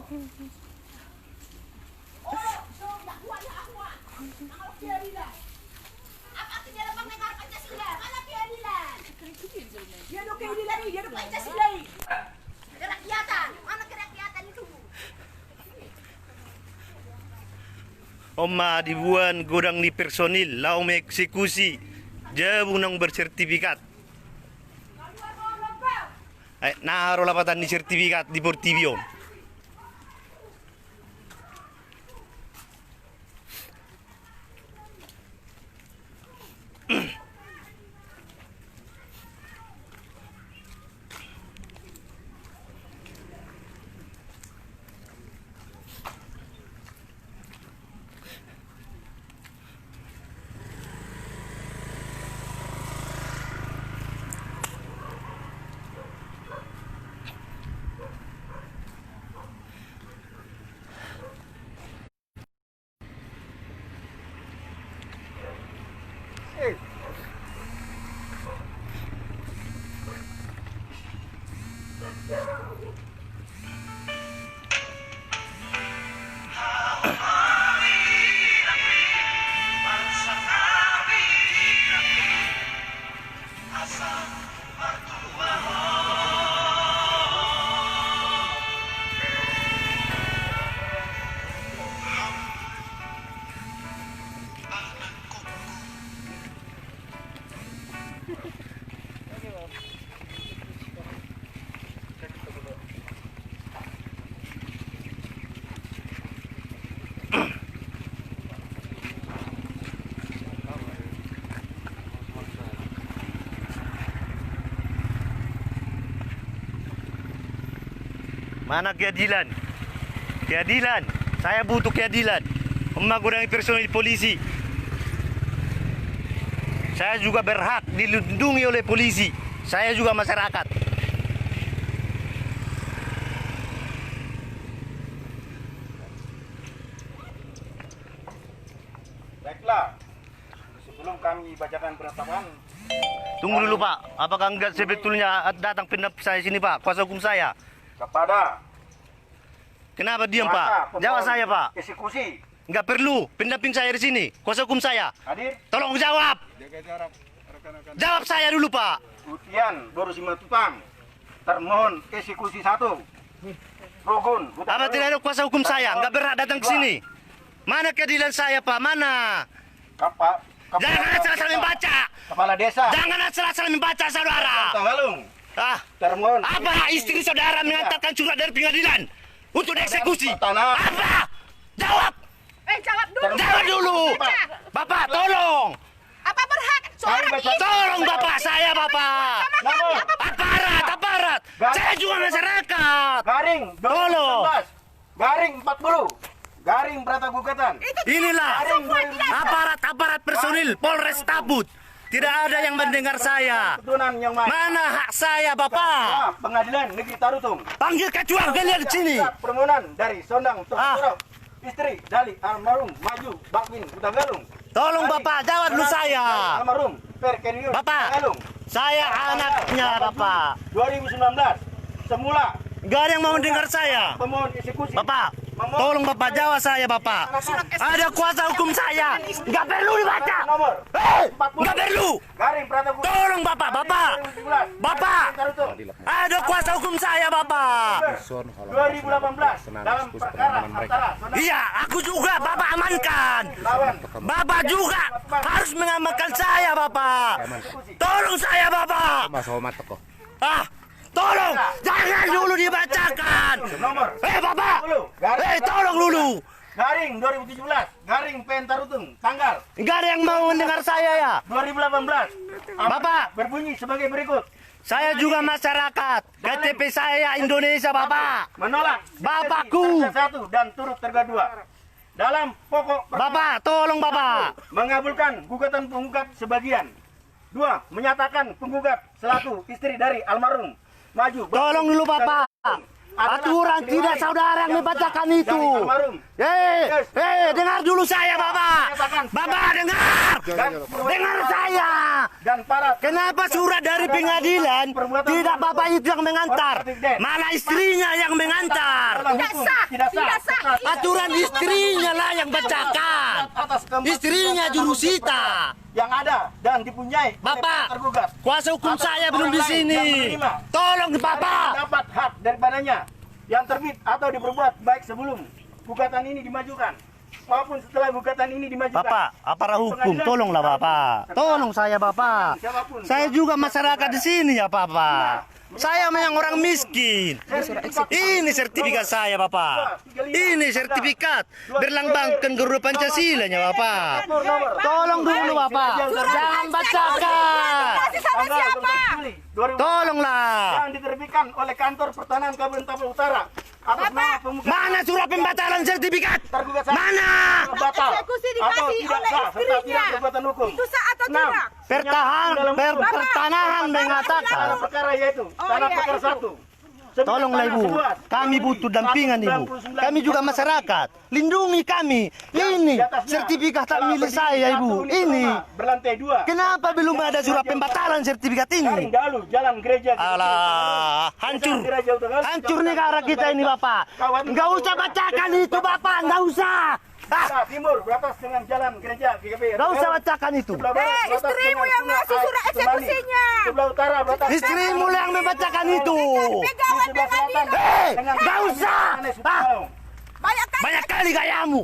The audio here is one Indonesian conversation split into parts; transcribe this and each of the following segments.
Apa artinya dapat negara Pancasila? Mana keadilan? Dia ada keadilan, dia ada Pancasila. Kerakyatan, mana kerakyatan itu? Oma dibuat godang di personil, lau eksekusi, jauh nang bersertifikat. Naruh lapatan di sertifikat di Portivio. Mana keadilan? Keadilan. Saya butuh keadilan. Mengurangi personil polisi. Saya juga berhak dilindungi oleh polisi. Saya juga masyarakat. Baiklah. Sebelum kami bacakan penetapan. Tunggu dulu Pak. Apakah enggak sebetulnya datang pendamping saya sini Pak? Kuasa hukum saya. Kepada Kenapa diam Pak? Jawab saya Pak. Eksekusi. Enggak perlu pendamping saya di sini. Kuasa hukum saya. Hadir. Tolong jawab. Jaga jarak. Rekan-rekan. Jawab saya dulu Pak. Utian Boru Simatupang. Termohon eksekusi 1. Rogun. Apa tidak ada kuasa hukum saya? Enggak berhak datang ke sini. Mana keadilan saya Pak? Mana? Jangan asal-asal membaca. Kepala desa. Jangan asal-asal membaca saudara. Tanggalung. Ah, Termohon. apa istri saudara mengantarkan surat dari pengadilan untuk dieksekusi? Tanah. Apa? Jawab. Jawab dulu. Jawab dulu. Bapak, tolong. Apa berhak? Tolong Bapak, saya Bapak. Aparat. Saya juga masyarakat. Garing. Tolong. 2019. Garing 40. Garing Prata Gugatan. Inilah aparat personil Polres Tabut. Tidak ada yang mendengar saya. Keturunan yang Mana hak saya Bapak? Pengadilan Negeri Tarutung. Panggil ketua kalian ke sini. Permohonan dari Sondang Tokoro. Istri dari almarhum Maju Bakmin Utanggalung. Tolong Bapak, jawab dulu saya. Almarhum Perkenius Bapak, Utanggalung. saya anaknya Bapak. 2019. Semula Gak ada yang mau mendengar saya. pemohon eksekusi. Bapak, tolong Bapak jawab saya Bapak. Ada kuasa hukum saya. Gak perlu dibaca. Nomor Gak perlu. Garing Prata Gugatan. Tolong Bapak. Bapak, ada kuasa hukum saya Bapak. 2018 dalam perkara antara Iya, aku juga Bapak amankan. lawan Bapak juga harus mengamankan saya Bapak. Tolong saya Bapak. Tolong, jangan dulu dibacakan. nomor Bapak, tolong dulu. Garing 2017 Garing Pentarutung tanggal Enggak ada yang mau mendengar saya ya. 2018. Bapak, Berbunyi sebagai berikut. saya juga masyarakat. KTP saya Indonesia Bapak. Menolak Bapakku. satu dan turut terga 2. Dalam pokok perkara Bapak, tolong Bapak. mengabulkan gugatan penggugat sebagian. 2. Menyatakan penggugat selaku istri dari almarhum Maju. Tolong dulu Bapak. Aturan tidak saudara yang membacakan itu. Dengar dulu saya Bapak. Bapak dengar. Dengar saya. dan para Kenapa surat dari pengadilan tidak bapak itu yang mengantar, malah istrinya yang mengantar? Tidak sah. Tidak sah. Aturan istrinya lah yang bacakan. Atas keempat Istrinya jurusita. yang ada dan dipunyai oleh Bapak, tergugat. kuasa hukum Atas saya belum di orang lain sini. yang menerima Tolong bapak. dapat hak daripadanya yang terbit atau diperbuat baik sebelum gugatan ini dimajukan maupun setelah gugatan ini dimajukan. Bapak, aparat hukum, tolonglah bapak. Tolong saya bapak. Saya juga masyarakat di sini ya bapak. Saya memang orang miskin. Ini sertifikat saya bapak. Ini sertifikat berlambangkan Garuda Pancasila-nya bapak. Tolong dulu bapak. Jangan bacakan. Kasih sama siapa? Tolonglah. Yang diterbitkan oleh kantor pertanahan Kabupaten Tapal Utara atas nama pemuka Mana surat pembatalan sertifikat? tergugat satu Mana? batal Eksekusi atau dikasih tidak oleh sah serta istrinya. tidak berkekuatan hukum. Itu sah atau Enam, tidak? Pertanahan mengatakan. tanah perkara yaitu tanah iya, perkara itu. 1. Sebidang Tolonglah tanah ibu, seluas kami butuh dampingan ibu. 199 Kami juga masyarakat, lindungi kami. Ini Di atasnya sertifikat tak telah milik berdiri saya satu ibu. unit Ini rumah berlantai 2. kenapa belum ada surat pembatalan sertifikat Garing ini? Dalu, Jalan Gereja. Alah, hancur. Hancur negara kita ini bapak. Nggak usah bacakan itu bapak, nggak usah. Sebelah timur beratas dengan Jalan Gereja GGB. Nggak usah bacakan itu. Sebelah barat beratas istrimu dengan yang Sungai ngasih surat Air Semani. eksekusinya. Sebelah utara beratas Istrimu yang membacakan itu. di sebelah selatan Hei, dengan nggak usah. Sungai Sukalong. Banyak kali gayamu.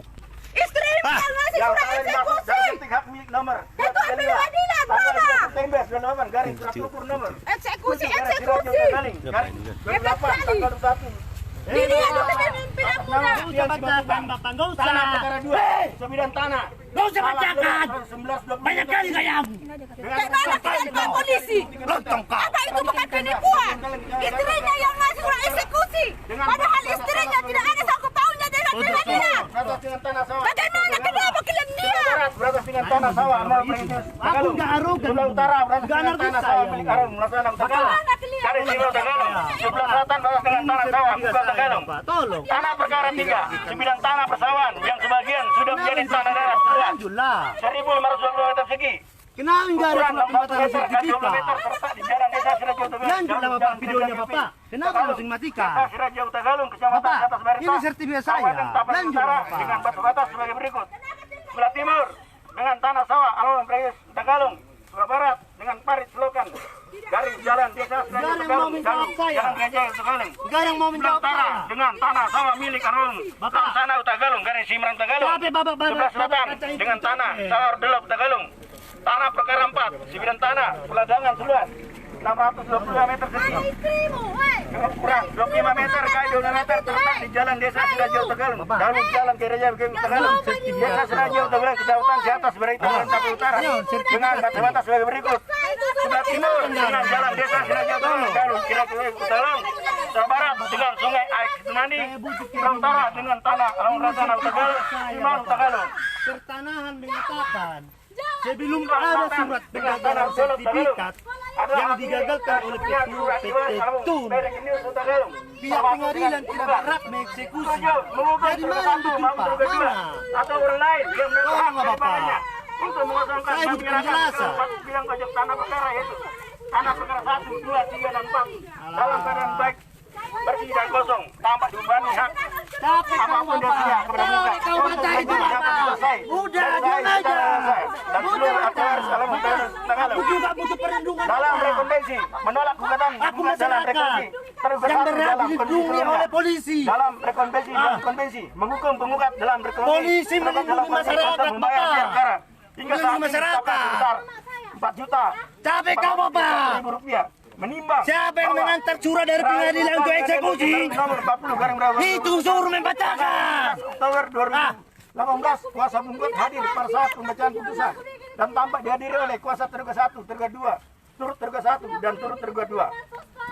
Istrimu Ah, yang ngasih Yang surat telah dimaksud eksekusi. dalam ketik hak milik nomor Itu pengadilan, tanggal mana? 2 September 98 garing surat ukur nomor Eksekusi, garing eksekusi. garing garing Hebat 28 sekali. tanggal 21 Ini yang kita mimpi atas aku nama dah. Sofian Simatupang. bapak, nggak Tanah perkara 2 sebidang tanah Nggak usah bacakan. 1920 Banyak kali gayamu. Kayak mana kalian Pak polisi? Lontong kau. Apa itu bukan penipuan? Istrinya yang ngasih surat eksekusi. Padahal istrinya tidak ada sangkut pautnya dengan pengadilan. beratas dengan tanah sawah Bagaimana kenapa kalian diam? barat beratas dengan tanah sawah Amal Perintis Tagalog. nggak arogan. Sebelah utara beratas Nggak dengan ngerti tanah saya. sawah milik Arum Melaksana Tagalog. Bagaimana kalian? Garis Silau Tagalog. Sebelah selatan beratas dengan tanah sawah Buka Tagalog. Tolong. Tanah perkara 3 sebidang tanah persawahan yang sebagian sudah menjadi tanah daerah seluas Lanjutlah. 1.520 meter persegi. Kenapa nggak ada Ukuran surat 60 pembatalan meter dan 20 meter sertifikat? terletak di jalan desa Sirajo Tagalong. Lanjutlah bapak videonya bapak. Kenapa harus dimatikan? Desa Sirajo Tagalong, Kecamatan Bapak, Atas Barita. ini sertifikat saya. Kabupaten Tapal Lanjutlah, Utara Bapak. dengan batu batas sebagai berikut. Sebelah timur dengan tanah sawah Alun Perintis Tagalong. Sebelah barat dengan parit selokan. Garing jalan desa Sirajo Nggak ada yang mau Tagalong. menjawab Jalur saya. Jalan Gereja Tagalong. Nggak ada yang mau Sebelah menjawab utara saya. dengan tanah sawah milik Arung Bapak. Laksana Tagalong, garis Simran Tagalong. Capek, Bapak, Sebelah selatan baca itu. dengan tanah sawah Delop Tagalong. Tanah perkara 4, sebidang tanah peladangan seluas 622 meter persegi. Istrimu, woi. Kurang 25 meter kali 2 meter terletak di jalan desa Sirajo Tagalong. Lalu jalan Gereja Tagalong. Desa Sirajo Tagalong, kecamatan di atas Barita Tapal Utara. Dengan batas sebagai berikut. Sebelah timur dengan jalan desa Sirajo Tagalong. Lalu Sirajo Tagalong. Sebelah barat dengan sungai Air Semani. Sebelah utara dengan tanah Alun Rasana Tagalong. Simanu Tagalong. Pertanahan mengatakan sebelum ada surat penggagalan sertifikat yang digagalkan oleh PT Tun, pihak pengadilan tidak berhak mengeksekusi. Dari mana berjumpa? Mana? Atau orang lain yang Tolong, Bapak. daripadanya untuk mengosongkan Saya dan butuh menyerahkan penjelasan. ke bidang pajak tanah perkara yaitu tanah perkara 1, 2, 3, dan 4 dalam keadaan baik, bersih dan kosong, tanpa dibebani hak Capek kau apapun bapak. dosanya kepada Tahu muka. kau baca itu bapak. Udah, diam aja. Dan Udah seluruh baca. aktivis dalam Tagalog. Aku juga butuh perlindungan. Dalam Bapak. rekonvensi menolak gugatan Aku gugat dalam masyarakat rekonvensi tergugat yang satu berhak dalam kondisi dilindungi sebelumnya. oleh polisi. Dalam rekonvensi dan konvensi menghukum penggugat dalam rekonvensi Polisi tergugat melindungi dalam kondisi masyarakat, untuk membayar Bapak. biaya perkara hingga Melindungi saat ini masyarakat. mencapai sebesar 4 juta Capek kau bapak. rupiah menimbang Siapa yang bahwa mengantar surat dari pengadilan untuk eksekusi? nomor 40 garing berapa Itu suruh membacakan. Oktober 2018 kuasa penggugat hadir pada saat pembacaan putusan dan tampak dihadiri oleh kuasa tergugat 1, tergugat 2, turut tergugat 1 dan turut tergugat 2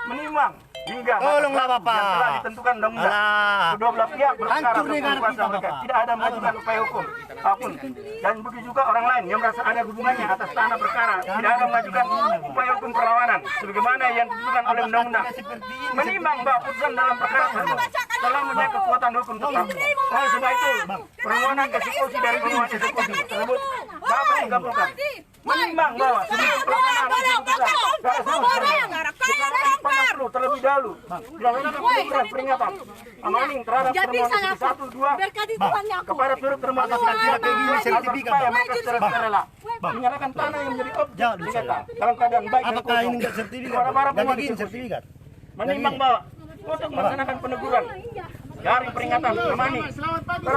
menimbang hingga batas Tolonglah, waktu Bapak. yang telah ditentukan undang-undang. Alah. Kedua belah pihak berperkara Hancur untuk negara kuasa kita, mereka Bapak. tidak ada mengajukan upaya hukum apapun dan begitu juga orang lain yang merasa ada hubungannya atas tanah perkara tidak ada mengajukan upaya hukum perlawanan sebagaimana yang ditentukan oleh undang-undang. Menimbang bahwa putusan dalam perkara tersebut telah mempunyai kekuatan hukum tetap. Oleh sebab itu, permohonan eksekusi dari permohonan eksekusi tersebut dapat dikabulkan. Menimbang bahwa sebelum pelaksanaan terlebih dahulu dilaksanakan pengukuran peringatan amaning terhadap permohonan 1, 2 kepada turut termasuk sertifikat sukarela menyerahkan tanah yang menjadi objek sengketa dalam keadaan baik dan Apakah ini enggak sertifikat? kepada para Enggak pengundi bikin sertifikat. menimbang bahwa untuk melaksanakan peneguran dari peringatan amaning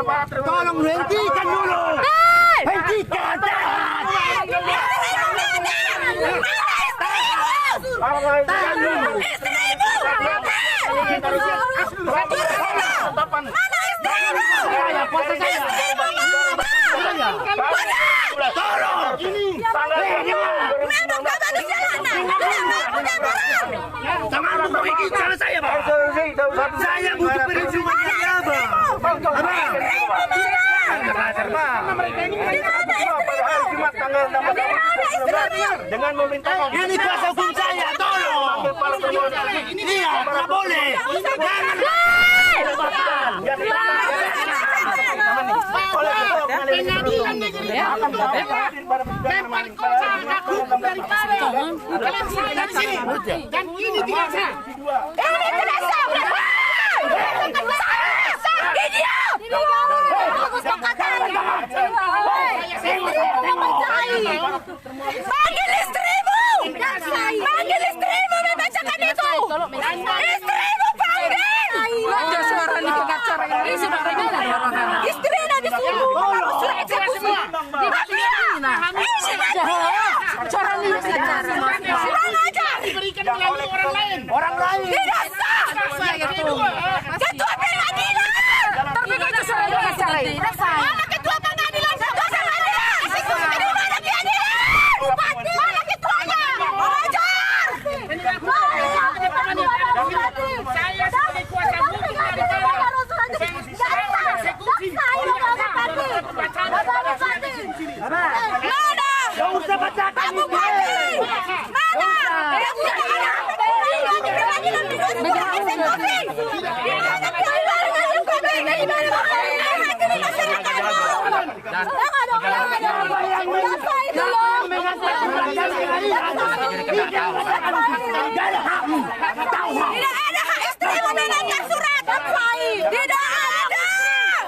para Tolong hentikan dulu. Hentikan. Saya butuh perlindungan dari Abang. Dengan memerintahkan Ini kuasa hukum saya, tolong. Iya, nggak boleh. Dan ini tidak sah. Ini tidak sah. Panggil istrimu! Panggil istrimu membacakan itu! Istrimu panggil! Ada suara nih pengacara ini sudah Istrinya disuruh harus surat eksekusi. cara nih pengacara. Kurang ajar! diberikan melalui orang lain. Tidak sah! Ketua pengadilan! Tapi kok itu suara pengacara ini? Mana ketua pengadilan? Ketua pengadilan! Eksekusi dari mana pengadilan? Mana ketuanya? Ajar! Saya sebagai kuasa hukum Mana? Gak usah bacakan Aku balik! Mana? Tidak ada hak istrimu menanyakan surat. Tidak ada.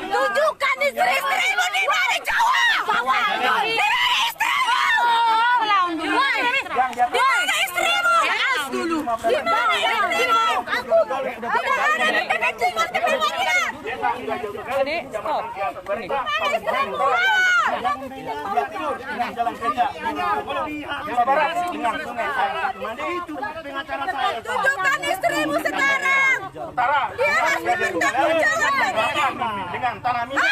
Tunjukkan istri-istrimu di mana Jawa. Di mana istrimu? Di mana istrimu? Di mana istrimu? Aku tidak ada di kepentingan kepentingan. Adik, stop. Di mana istrimu? dengan jalan kerja barat dengan sungai itu pengacara saya Tunjukkan istrimu sekarang. utara Dia harus bertanggung jawab. dengan tanah milik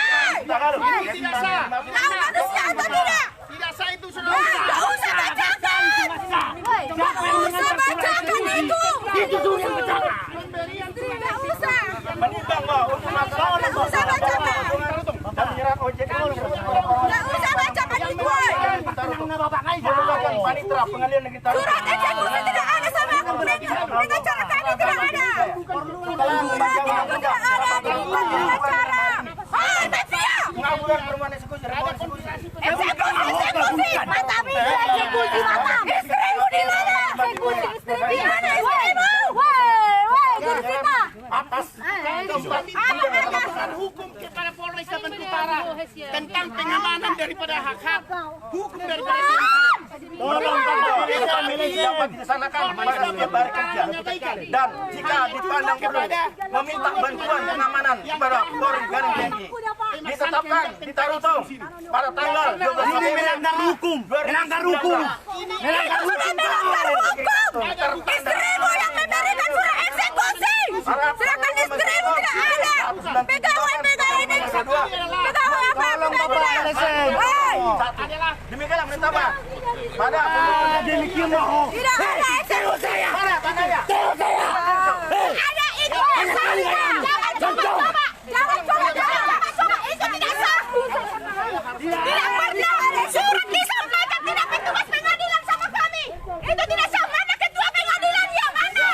kita lalu Kau manusia atau tidak? tidak sah itu sudah Tidak usah bacakan. Tidak usah bacakan itu. Tidak usah. menimbang bahwa untuk masalah Tidak usah bacakan. dan menyerahkan ojek Tidak usah bacakan itu. melakukan panitera pengadilan negeri Tarutung Surat eksekusi tidak ada sama pengacara kami tidak ada. Tidak ada di pengacara. Hai mafia. pengabulan perumahan eksekusi Eksekusi. Mata bisa eksekusi mata. Istrimu di mana? Istri di mana istrimu? Woi, Gursita. atas Hukum kepada Polres Batu Utara tentang pengamanan daripada hak-hak hukum daripada tolong dapat dilaksanakan pada setiap hari kerja dan jika dipandang perlu meminta bantuan pengamanan kepada Polri Garing TNI ditetapkan di Tarutung pada tanggal 12 Ini melanggar hukum. Melanggar hukum. Melanggar hukum. Istrimu yang memberikan surat eksekusi. Silakan istrimu tidak ada. Pegawai ini. Pegawai apa? Demikianlah menetapkan pada Demikian mau. Tidak ada eksekusi. Ada itu. Jangan coba-coba. Jangan coba-coba. Itu tidak sah. Tidak pernah ada surat disampaikan tidak petugas pengadilan sama kami. Itu tidak sah. Mana ketua pengadilan ya mana?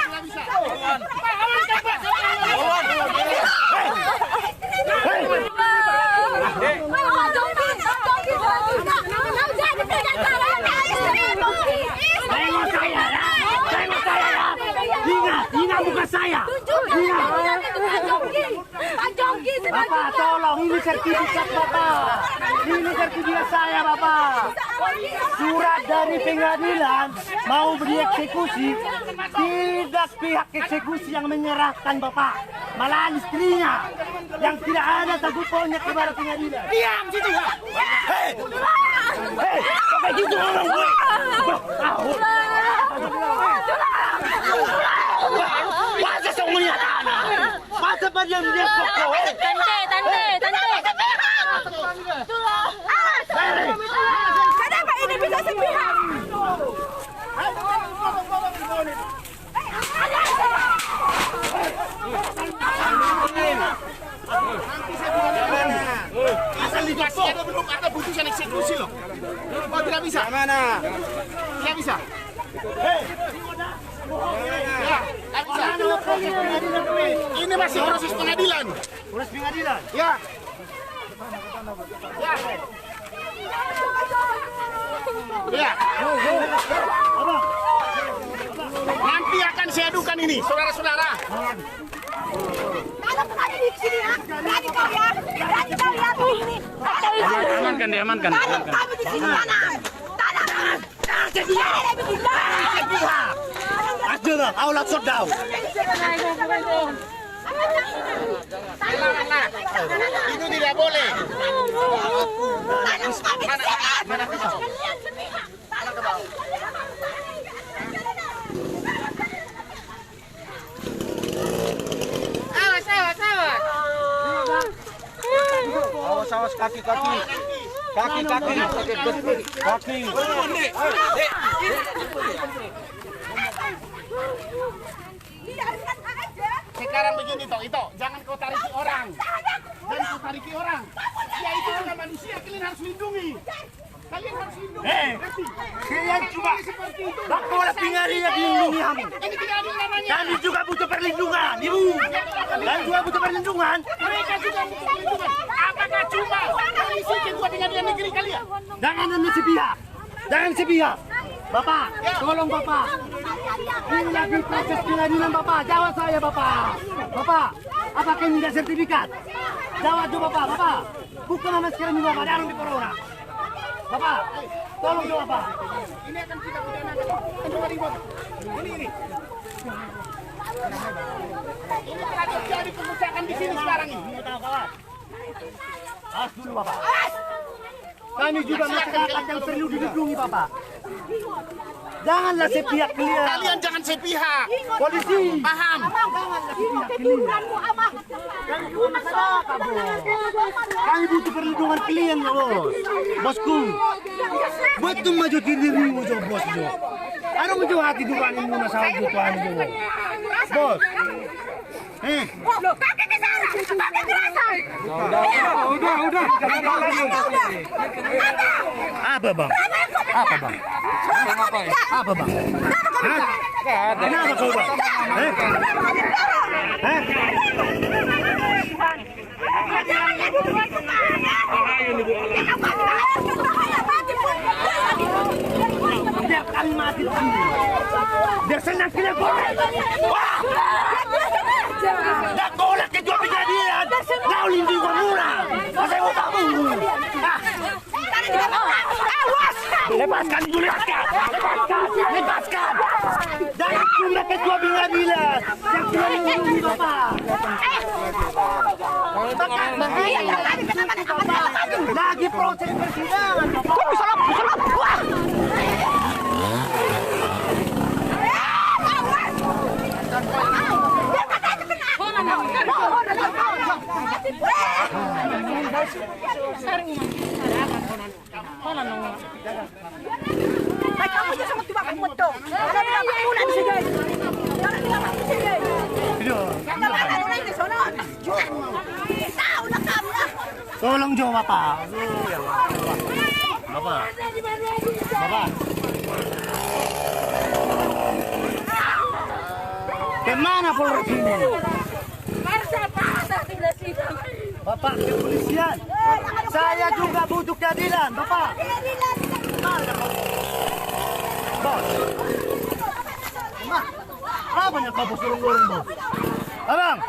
Pak Jongki Bapak, tolong, ini sertifikat Bapak. Ini sertifikat saya, Bapak. Surat dari pengadilan mau dieksekusi, tidak pihak eksekusi yang menyerahkan Bapak, malahan istrinya yang tidak ada sangkut pautnya kepada pengadilan. Diam situ. Hei, pakai gitu orang gue. Masa saya melihat anak? Masa diam dia kok? Kenapa ini bisa sepihak? Asal dikasih ada belum ada putusan eksekusi loh. Oh tidak bisa. Mana? Tidak bisa. Ya, tidak bisa. Ini masih proses pengadilan. Proses pengadilan. Ya. Ya. Nanti akan saya adukan ini, saudara-saudara. Kalau berani di sini ya, berani kau ya, berani kau ya ini. Amankan, diamankan. Kalau kami di sini tanam. Asdullah, aulat sodau. Itu tidak boleh. Awas kaki. Kaki. Sekarang begini toh, itu jangan kau tariki orang. Dan kau tariki orang. Ya itu juga manusia, kalian harus lindungi. Kalian harus lindungi. Kalian cuma bakola pengadilan dilindungi kami. Ini tidak adil namanya. Kami juga butuh perlindungan, Ibu. Kami juga butuh perlindungan. Mereka juga butuh perlindungan. Apakah cuma polisi ketua pengadilan negeri kalian? Jangan sepihak. Bapak, tolong Bapak. Ini lagi proses pengadilan Bapak. Jawab saya Bapak. Bapak, apakah ini tidak sertifikat? Jawab tuh Bapak. Bapak, buka nama sekarang ini Bapak. Darung di corona. Bapak, tolong jawab Bapak. Ini akan kita pidanakan. Coba dibuat. Ini. Ini telah terjadi pengusakan di sini sekarang ini. Awas dulu Bapak. Kami juga masyarakat yang perlu dilindungi Bapak. Janganlah sepihak kalian. Kalian jangan sepihak. Polisi. Paham? Janganlah sepihak kalian. Kami juga masyarakat bos. Kami butuh perlindungan kalian ya bos. Bosku. Betul maju dirimu jo bos jo. Ano mo jo hati duran mo na sa butuan jo. Bos. Pakai ke sana, pakai kerasan. Udah. Apa bang? Apa bang? Kenapa kau bang? Biar kami mati di sini. Biar senang kita goreng. Wah! Dah golak kejual pengadilan. Kau lindungi murah. Masa mau kamu? Lepaskan dulu, lepaskan. Jangan cuma ketua pengadilan yang sudah melindungi Bapak. Lagi proses persidangan Bapak. Kok bisa wah. Kamu jangan sama tiba kamu tuh. Ada bilang kamu nanti sih guys. Jangan bilang kamu sih guys. Jangan ada orang di sana. Tahu lah kamu lah. Tolong jawab Bapak. Bapak. Kemana Polres ini? Bapak kepolisian. Saya juga butuh keadilan, Bapak. Bos. Apa yang kau suruh-suruh, Bos? Abang,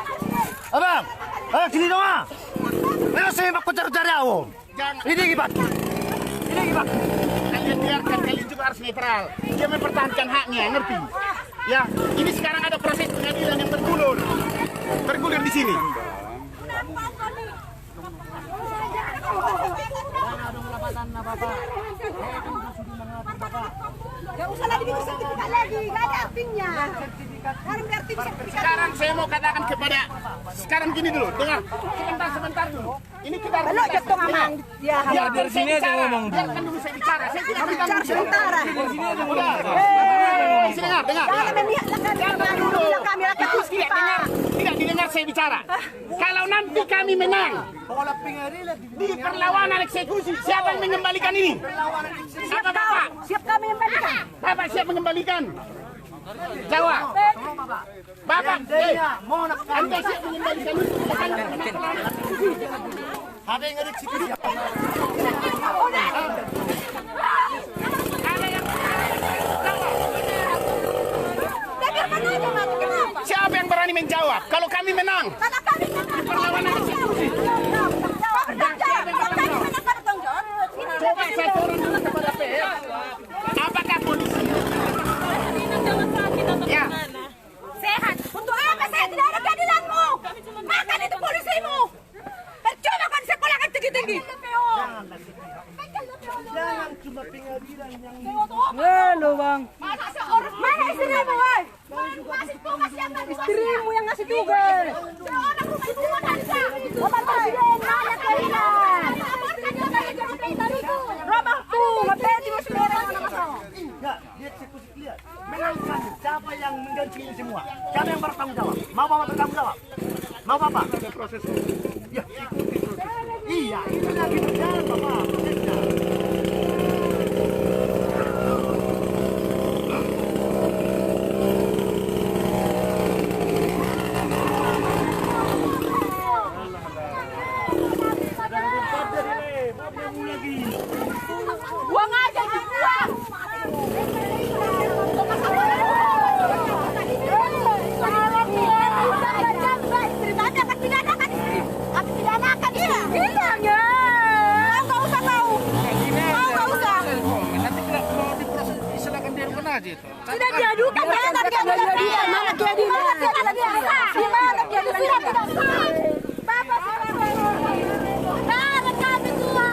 sini dong ah. Ayo saya mau cari awam. Jangan. Ini gibat. Kalian biarkan, kalian juga harus netral. Dia mempertahankan haknya, ngerti? Ya, ini sekarang ada proses pengadilan yang bergulir di sini. Gak usah lagi bikin sertifikat lagi, gak ada artinya. Sekarang saya mau katakan sekarang gini dulu, dengar. Sebentar dulu. Ini kita harus Belok jatuh ngamang. Ya, dari sini aja ngomong. Biarkan dulu saya bicara. Saya tidak akan bicara sementara. Dengar. Jangan memihak kami rakyat miskin, Pak. Tidak didengar saya bicara. Kalau nanti kami menang di perlawanan eksekusi, siapa yang mengembalikan ini? Siapa Bapak? Siap kami mengembalikan. Bapak siap mengembalikan? Jawab. Bapak, Anda siap mengembalikan ini? Ada yang ada eksekusi. Siapa yang berani menjawab? Kalau kami menang, Karena kami menang. perlawanan eksekusi. Coba saya turun dulu kepada PL. Apakah polisi? Ya. Sehat. Untuk apa saya tidak ada keadilanmu? Makan itu polisimu. Percuma kan sekolah kan tinggi-tinggi. Jangan cuma pengadilan yang Mana istrimu, woy? Masih tugas yang nggak bisa. Istrimu yang ngasih tugas. Seorang rumah ibu wanita. Bapak Presiden, mana keadilan? Robah tuh, ngepeti masih merah mana-mana. enggak dieksekusi lihat. Menangkan siapa yang mengganti ini semua. Siapa yang bertanggung jawab? Mau Bapak bertanggung jawab? Mau Bapak? Ada proses. Ya, ikuti proses. Iya, itu lagi berjalan Bapak. Prosesnya. Buang aja, buang. Sudah diadukan, mana keadilan? Mana keadilan? Di mana keadilan? Sudah tidak sah. Bapak sudah mana kami tua?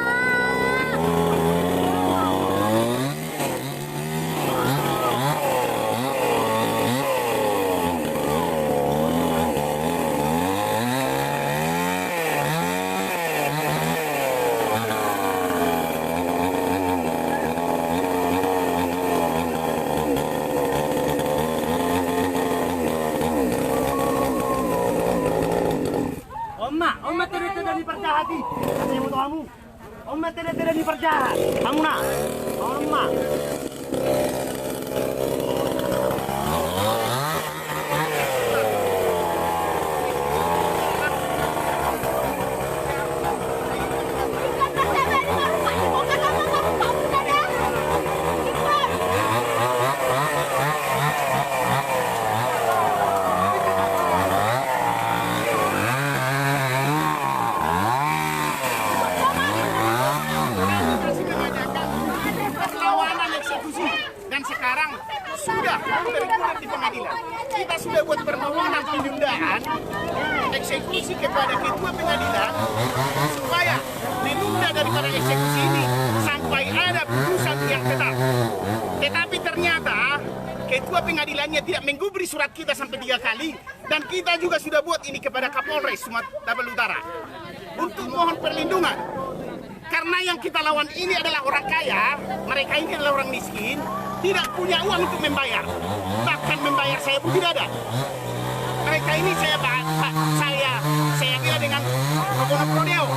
Oma tidak diperjahati. Saya mau kamu. Oma tidak diperjahat. Kamu nak. Oma. Perlawanan eksekusi. Dan sekarang sudah bergulir di pengadilan. Kita sudah buat permohonan penundaan eksekusi kepada ketua pengadilan supaya ditunda daripada eksekusi ini sampai ada putusan yang tetap. Tetapi ternyata ketua pengadilannya tidak menggubri surat kita sampai 3 kali, dan kita juga sudah buat ini kepada Kapolres Sumatera Utara untuk mohon perlindungan. Karena yang kita lawan ini adalah orang kaya, mereka ini adalah orang miskin, tidak punya uang untuk membayar. Bahkan membayar saya pun tidak ada. Mereka ini saya kira dengan probono.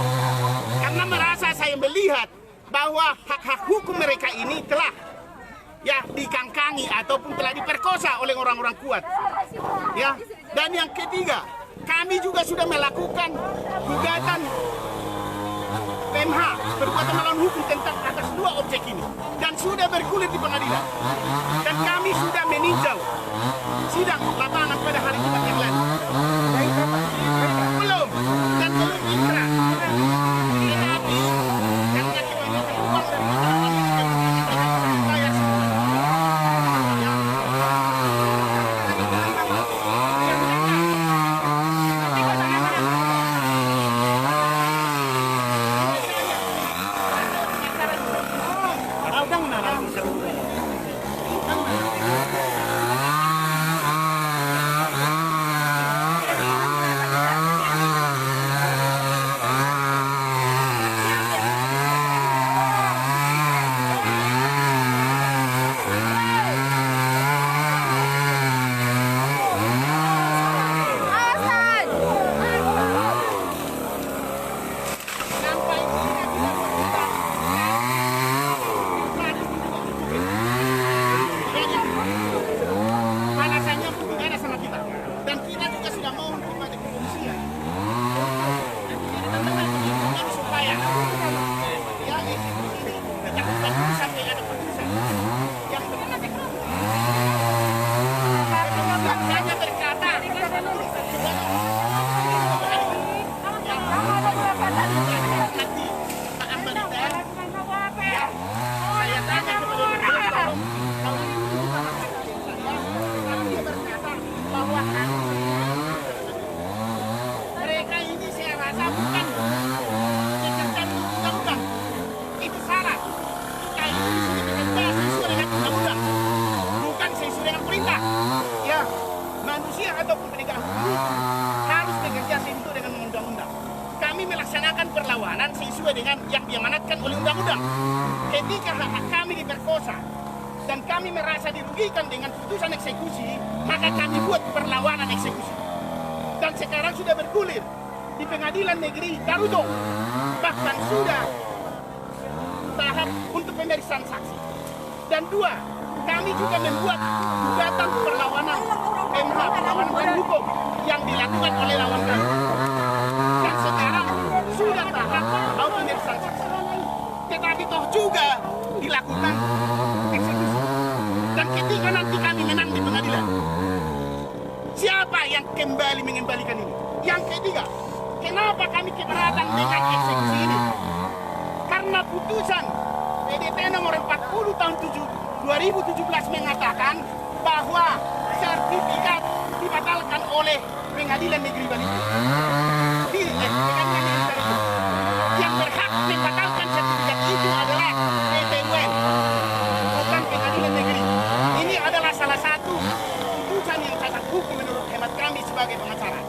Karena merasa saya melihat bahwa hak-hak hukum mereka ini telah dikangkangi ataupun telah diperkosa oleh orang-orang kuat. Ya, dan yang ketiga, kami juga sudah melakukan gugatan PMH, perbuatan melawan hukum tentang atas 2 objek ini, dan sudah bergulir di pengadilan. Dan kami sudah meninjau sidang lapangan pada hari Jumat yang lalu. ataupun penegak hukum itu harus bekerja sesuai dengan undang-undang. Kami melaksanakan perlawanan sesuai dengan yang diamanatkan oleh undang-undang. Ketika hak kami diperkosa dan kami merasa dirugikan dengan putusan eksekusi, maka kami buat perlawanan eksekusi. Dan sekarang sudah bergulir di Pengadilan Negeri Garudong, bahkan sudah tahap untuk pemeriksaan saksi. Dan dua, kami juga membuat gugatan perlawanan MH, perlawanan hukum yang dilakukan oleh lawan kami. Dan sekarang sudah tahap mau pemeriksaan saksi. Tetapi toh juga dilakukan eksekusi. Dan ketika nanti kami menang di pengadilan, siapa yang kembali mengembalikan ini? Yang ketiga, kenapa kami keberatan dengan eksekusi ini? Karena putusan PDT nomor 40 tahun 2017 mengatakan bahwa sertifikat dibatalkan oleh Pengadilan Negeri Bali. Yang berhak membatalkan sertifikat itu adalah PT UN, bukan Pengadilan Negeri. Ini adalah salah satu putusan yang cacat hukum menurut hemat kami sebagai pengacara.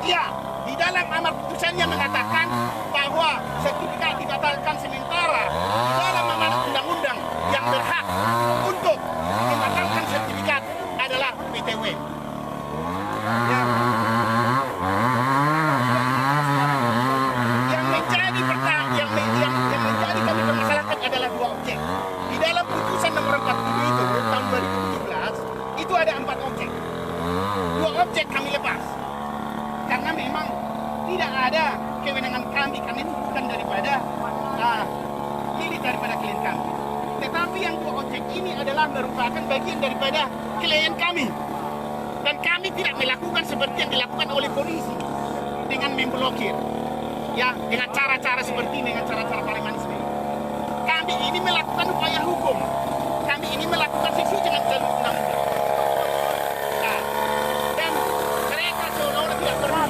Ya, di dalam amar putusannya mengatakan bahwa sertifikat dibatalkan sementara di dalam amanat undang-undang yang berhak untuk membatalkan sertifikat adalah PTW. Ya. Yang menjadi yang menjadi kami permasalahkan adalah dua objek. Di dalam putusan nomor 40 itu tahun 2017 itu ada 4 objek. 2 objek kami lepas. Karena memang tidak ada kewenangan kami itu bukan daripada milik daripada klien kami. Tetapi yang 2 objek ini adalah merupakan bagian daripada klien kami. Dan kami tidak melakukan seperti yang dilakukan oleh polisi dengan memblokir, ya, dengan cara-cara seperti ini, dengan cara-cara paling manis ini. Kami ini melakukan upaya hukum. Kami ini melakukan sesuai dengan jalur undang-undang. Dan mereka seolah-olah tidak pernah,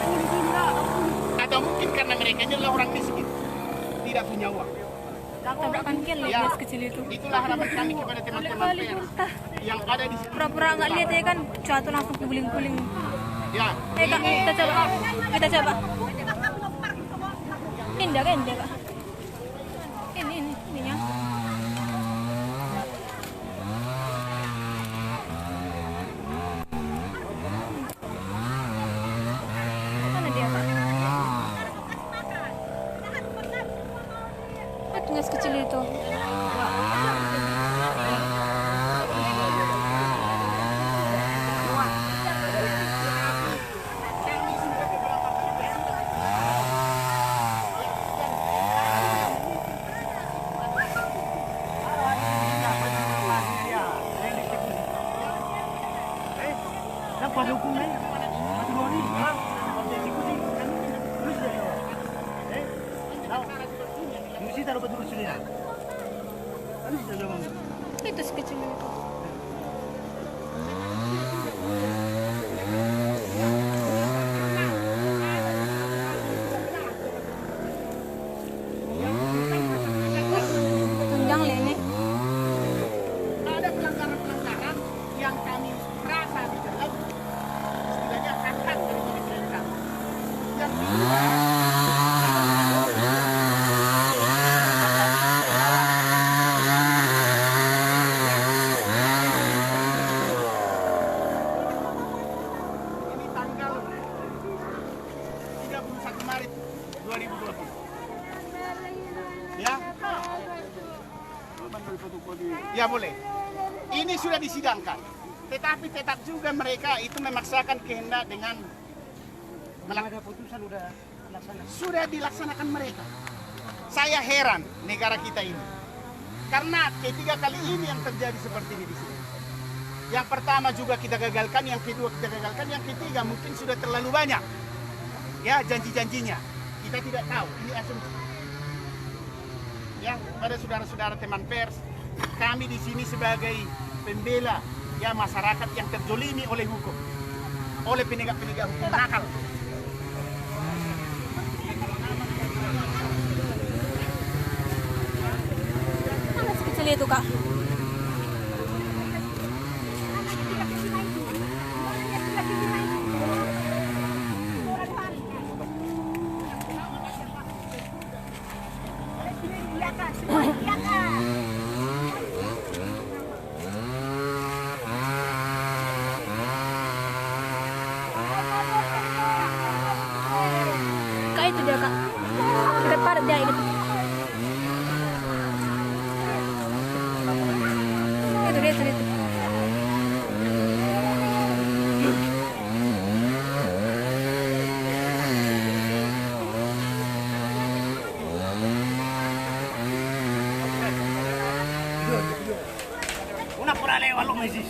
atau mungkin karena mereka ini adalah orang miskin, tidak punya uang. Ya, itulah harapan kami kepada teman-teman pers yang ada di sini. Pura-pura nggak lihat ya kan, jatuh langsung guling-guling. Ya, Kak, kita coba. Indah kak. Ininya. Mana dia kak? Itu sekecil itu. Pada hukumnya, Itu sekecil itu. Panjang lah ini. ada pelanggaran-pelanggaran yang kami rasa di dalam setidaknya hak-hak dari klien kami. Yang kedua, ini tanggal 31 Maret 2020. Ya. Ya boleh. Ini sudah disidangkan. Tetapi tetap juga mereka itu memaksakan kehendak dengan ada putusan sudah dilaksanakan mereka. Saya heran negara kita ini. Karena ketiga kali ini yang terjadi seperti ini di sini. Yang pertama juga kita gagalkan, yang kedua kita gagalkan, yang ketiga mungkin sudah terlalu banyak. Ya, janji-janjinya. Kita tidak tahu, ini asumsi. Ya, pada saudara-saudara teman pers, kami di sini sebagai pembela ya masyarakat yang terzolimi oleh hukum, oleh penegak-penegak hukum nakal. Mana sekecil itu kak? Una pura lewat lo mesis.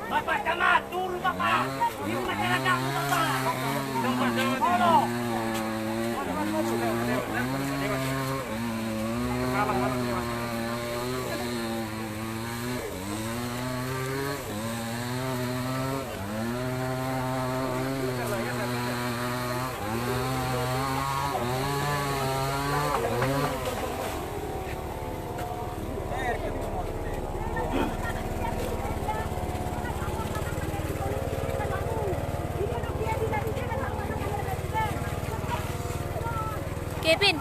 Bapak camat, turun bapak. Di masyarakat bapak. Tolong. Kevin.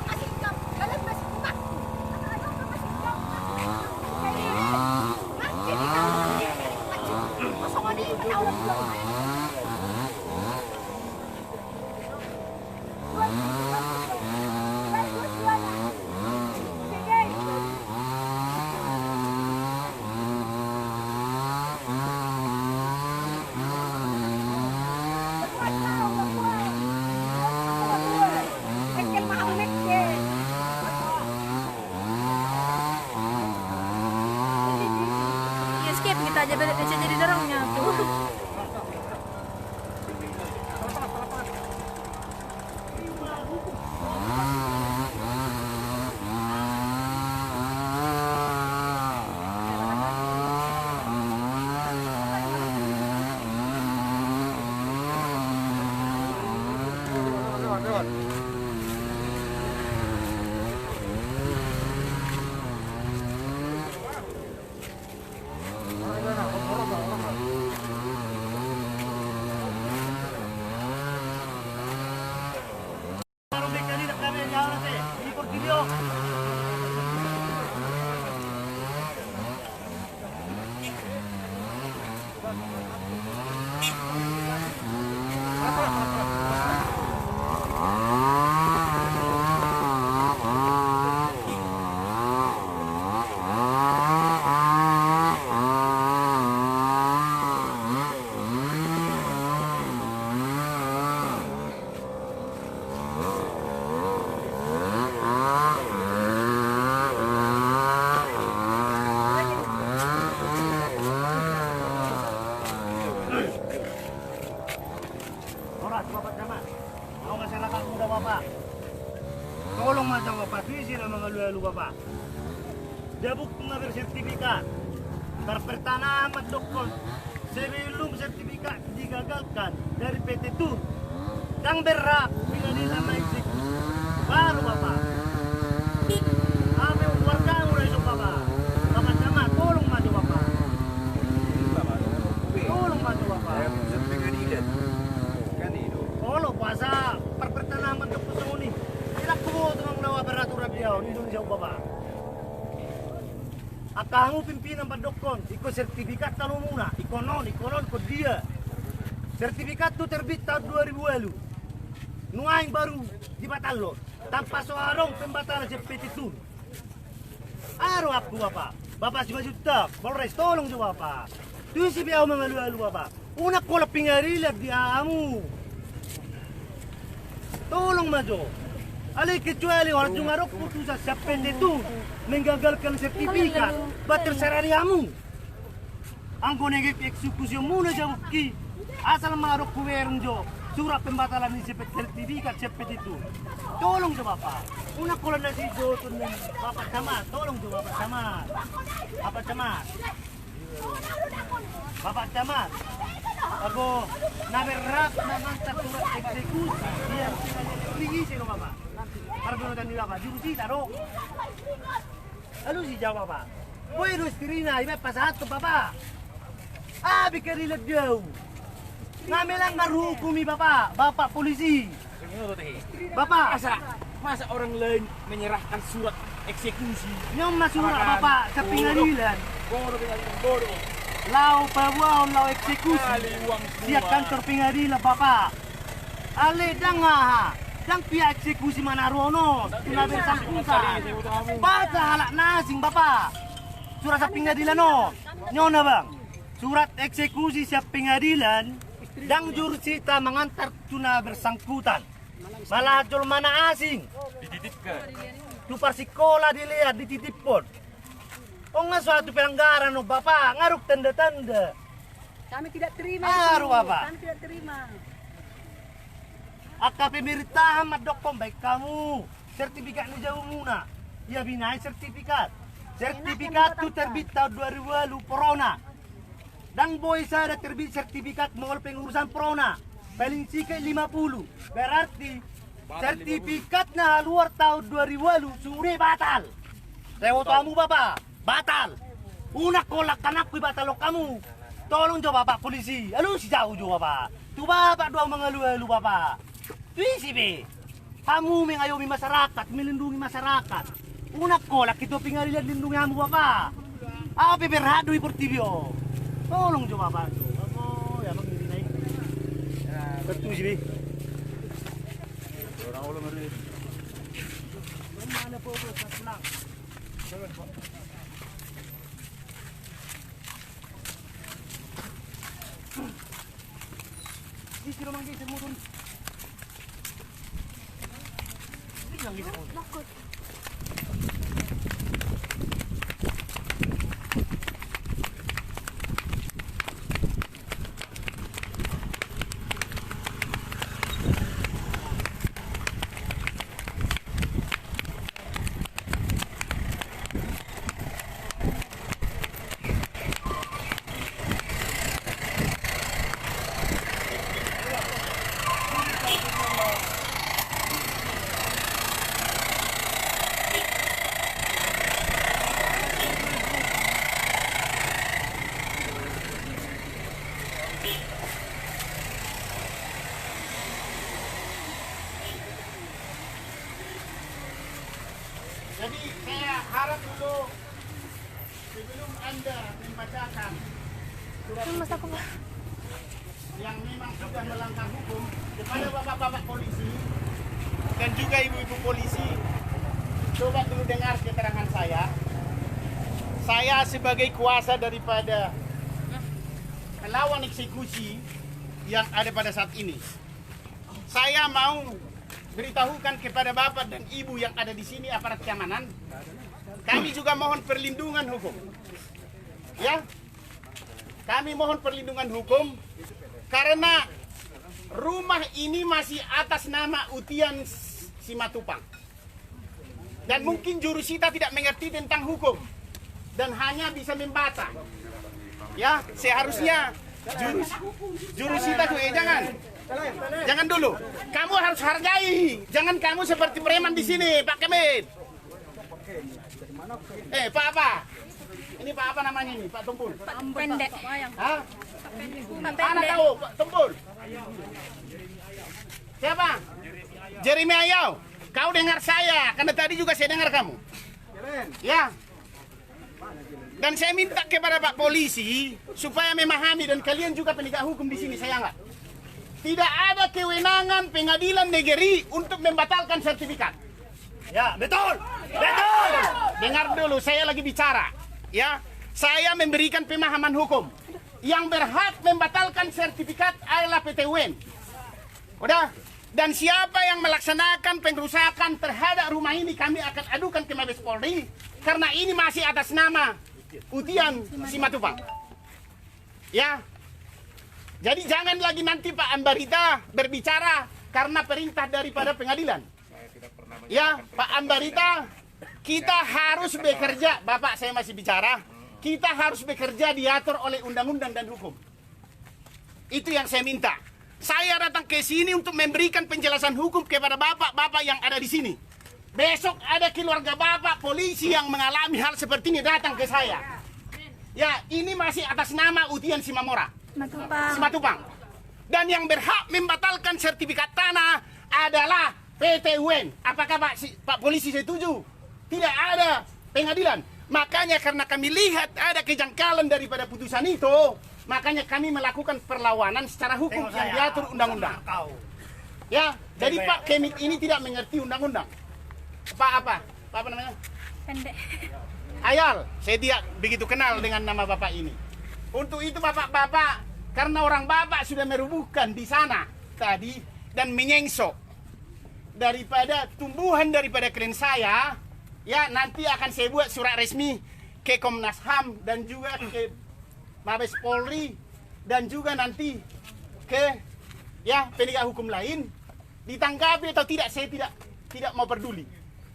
Escape kita aja bisa jadi dorongnya tuh. Bapak camat, mau masyarakat muda bapak, tolong macam bapak, tuisi lah mengalu-alu bapak. Jabuk mengambil sertifikat, pertanahan dokon sebelum sertifikat digagalkan dari PT TUR, dan berhak pengadilan eksekusi, baru bapak. Kami warga mulai itu bapak, bapak camat, tolong maju bapak, tolong maju bapak. Kalau puasa pertanahan dokon ini, tidak kuat dengan melawan peraturan dia di Indonesia bapak. Akamu pimpinan padokon, ikut sertifikat kalau muna, ikut non ikut dia. Sertifikat itu terbit tahun 2000 lalu. Nuaing baru dibatalkan tanpa soarong pembatalan CPT itu. Aro aku bapak, bapak 5 juta, Polres tolong juga bapak. Tuh si biau mengalu-alu bapak. Una kola pingarilat di amu. Tolong maju. Alay kecuali orang Jumarok putusan CPT itu menggagalkan sertifikat, batal sarariamu. Angko negek eksekusi muna jawabki. Asal marok kuwerung jo surat pembatalan di sertifikat CPT itu. Tolong jo bapak. Una kola nasi jo tuh bapak camat, tolong jo bapak camat. Bapak camat. Bapak camat. Ako naberrak mangangkat surat eksekusi dia tinggal sih bapak. Karena dan nila pak, juru sih taruh. Lalu si jawab bapak. Boy rustirina, iba pasat to bapak. Bikarilat jauh. Ngamelang marhukumi bapak, bapak polisi. Bapak, Masa orang lain menyerahkan surat eksekusi? yang masurak bapak sa pengadilan. Bodoh. Lau pabuaon lau eksekusi. Siap kantor pengadilan bapak. Ale danga. Dan pihak eksekusi Manarono sudah bersangkutan. Baca halak nasing Bapak. Surat sa pengadilan no. Nyona bang. Surat eksekusi sa pengadilan dan jurusita mengantar tuna bersangkutan. Malah jol mana asing. Dititipkan. Tupar sekolah dilihat dititipkan. Oh nggak suatu pelanggaran no Bapak. Ngaruk tanda-tanda. Kami tidak terima. Ngaruh Bapak. Kami tidak terima. AKP Meritahan madokkom baik kamu. Sertifikat ni jauh muna. Ya binai sertifikat. Sertifikat itu terbit tahun 2000 Corona. Dan boy saya ada terbit sertifikat mengol pengurusan Corona. Paling sikit 50. Berarti sertifikatnya luar tahun 2000 suri batal. Saya kamu Bapak, batal. Unak kolak kanakku batal kamu. Tolong coba Bapak polisi. Aduh si jauh juga Bapak. Tu Bapak doang mengeluh-eluh Bapak. Tuh be. Kamu mengayomi masyarakat, melindungi masyarakat. Unak kolak itu pengadilan lindungi kamu Bapak. Apa berhak dui portibio. Tolong coba Bapak. Oh, ya begini naik. Betul sih be. Orang ulang hari. Mana po pulang. Di sini mang geser motor. Ini yang geser motor. Jadi saya harap dulu sebelum Anda membacakan surat yang memang sudah melanggar hukum kepada bapak-bapak polisi dan juga ibu-ibu polisi, coba dulu dengar keterangan saya. Saya sebagai kuasa daripada melawan eksekusi yang ada pada saat ini, saya mau beritahukan kepada bapak dan ibu yang ada di sini aparat keamanan, kami juga mohon perlindungan hukum. Ya, kami mohon perlindungan hukum karena rumah ini masih atas nama Utian Simatupang. Dan mungkin jurusita tidak mengerti tentang hukum dan hanya bisa membaca. Ya, seharusnya jurusita tuh jangan dulu. Kamu harus hargai. Jangan kamu seperti preman di sini, Pak Kemet. Pak apa? Ini Pak apa namanya ini? Pak Tumpul. Pendek. Hah? Anak tahu, Pak Tumpul. Siapa? Jeremy Ayau. Kau dengar saya, karena tadi juga saya dengar kamu. Ya. Dan saya minta kepada Pak Polisi supaya memahami dan kalian juga penegak hukum di sini, saya anggap. Tidak ada kewenangan pengadilan negeri untuk membatalkan sertifikat. Ya, betul. Betul. Dengar dulu, saya lagi bicara. Ya, saya memberikan pemahaman hukum. Yang berhak membatalkan sertifikat adalah PT UN. Udah? Dan siapa yang melaksanakan pengerusakan terhadap rumah ini kami akan adukan ke Mabes Polri karena ini masih atas nama Utian Simatupang. Ya. Jadi jangan lagi nanti Pak Ambarita berbicara karena perintah daripada pengadilan. Ya, Pak Ambarita, kita harus bekerja. Bapak, saya masih bicara. Kita harus bekerja diatur oleh undang-undang dan hukum. Itu yang saya minta. Saya datang ke sini untuk memberikan penjelasan hukum kepada bapak-bapak yang ada di sini. Besok ada keluarga bapak polisi yang mengalami hal seperti ini datang ke saya. Ya, ini masih atas nama Utian Simatupang. Dan yang berhak membatalkan sertifikat tanah adalah PT UN. Apakah Pak Polisi setuju? Tidak ada pengadilan. Makanya karena kami lihat ada kejanggalan daripada putusan itu, makanya kami melakukan perlawanan secara hukum yang diatur undang-undang. Ya, Jadi Pak Kemit ini tidak mengerti undang-undang. Apa namanya? Pendek. Ayal, saya tidak begitu kenal dengan nama Bapak ini. Untuk itu Bapak, karena orang Bapak sudah merubuhkan di sana tadi dan menyengsok daripada tumbuhan daripada klien saya, ya nanti akan saya buat surat resmi ke Komnas HAM dan juga ke Mabes Polri dan juga nanti ke penegak hukum lain. Ditanggapi atau tidak, saya tidak mau peduli.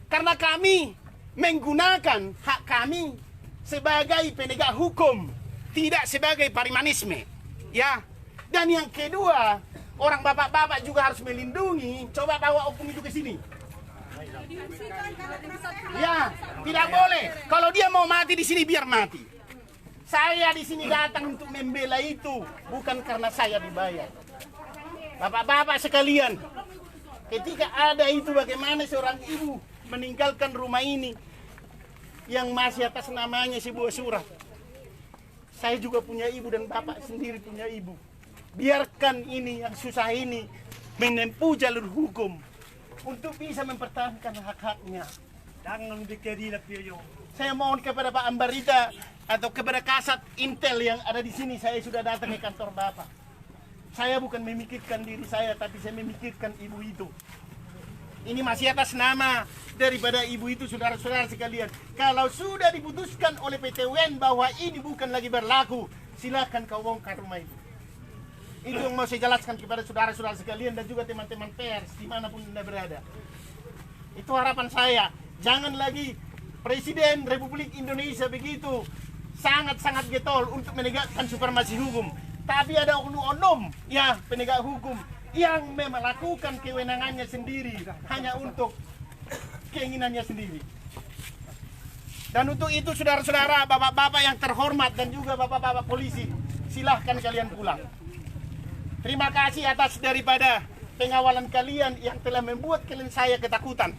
Karena kami menggunakan hak kami sebagai penegak hukum, tidak sebagai parimanisme. Ya. Dan yang kedua, orang bapak-bapak juga harus melindungi. Coba bawa hukum itu ke sini. Ya, tidak boleh. Kalau dia mau mati di sini biar mati. Saya di sini datang untuk membela itu, bukan karena saya dibayar. Bapak-bapak sekalian, ketika ada itu bagaimana seorang ibu meninggalkan rumah ini yang masih atas namanya sebuah surat. Saya juga punya ibu dan bapak sendiri punya ibu. Biarkan ini yang susah ini menempuh jalur hukum untuk bisa mempertahankan hak-haknya. Jangan dikedilat dia. Saya mohon kepada Pak Ambarita atau kepada Kasat Intel yang ada di sini, saya sudah datang ke kantor Bapak. Saya bukan memikirkan diri saya, tapi saya memikirkan ibu itu. Ini masih atas nama daripada ibu itu, saudara-saudara sekalian. Kalau sudah diputuskan oleh PT UN bahwa ini bukan lagi berlaku, silakan kau bongkar rumah itu. Itu yang mau saya jelaskan kepada saudara-saudara sekalian dan juga teman-teman pers dimanapun Anda berada. Itu harapan saya. Jangan lagi Presiden Republik Indonesia begitu sangat-sangat getol untuk menegakkan supremasi hukum. Tapi ada oknum-oknum ya penegak hukum yang melakukan kewenangannya sendiri hanya untuk keinginannya sendiri. Dan untuk itu saudara-saudara, bapak-bapak yang terhormat dan juga bapak-bapak polisi, silahkan kalian pulang. Terima kasih atas daripada pengawalan kalian yang telah membuat klien saya ketakutan.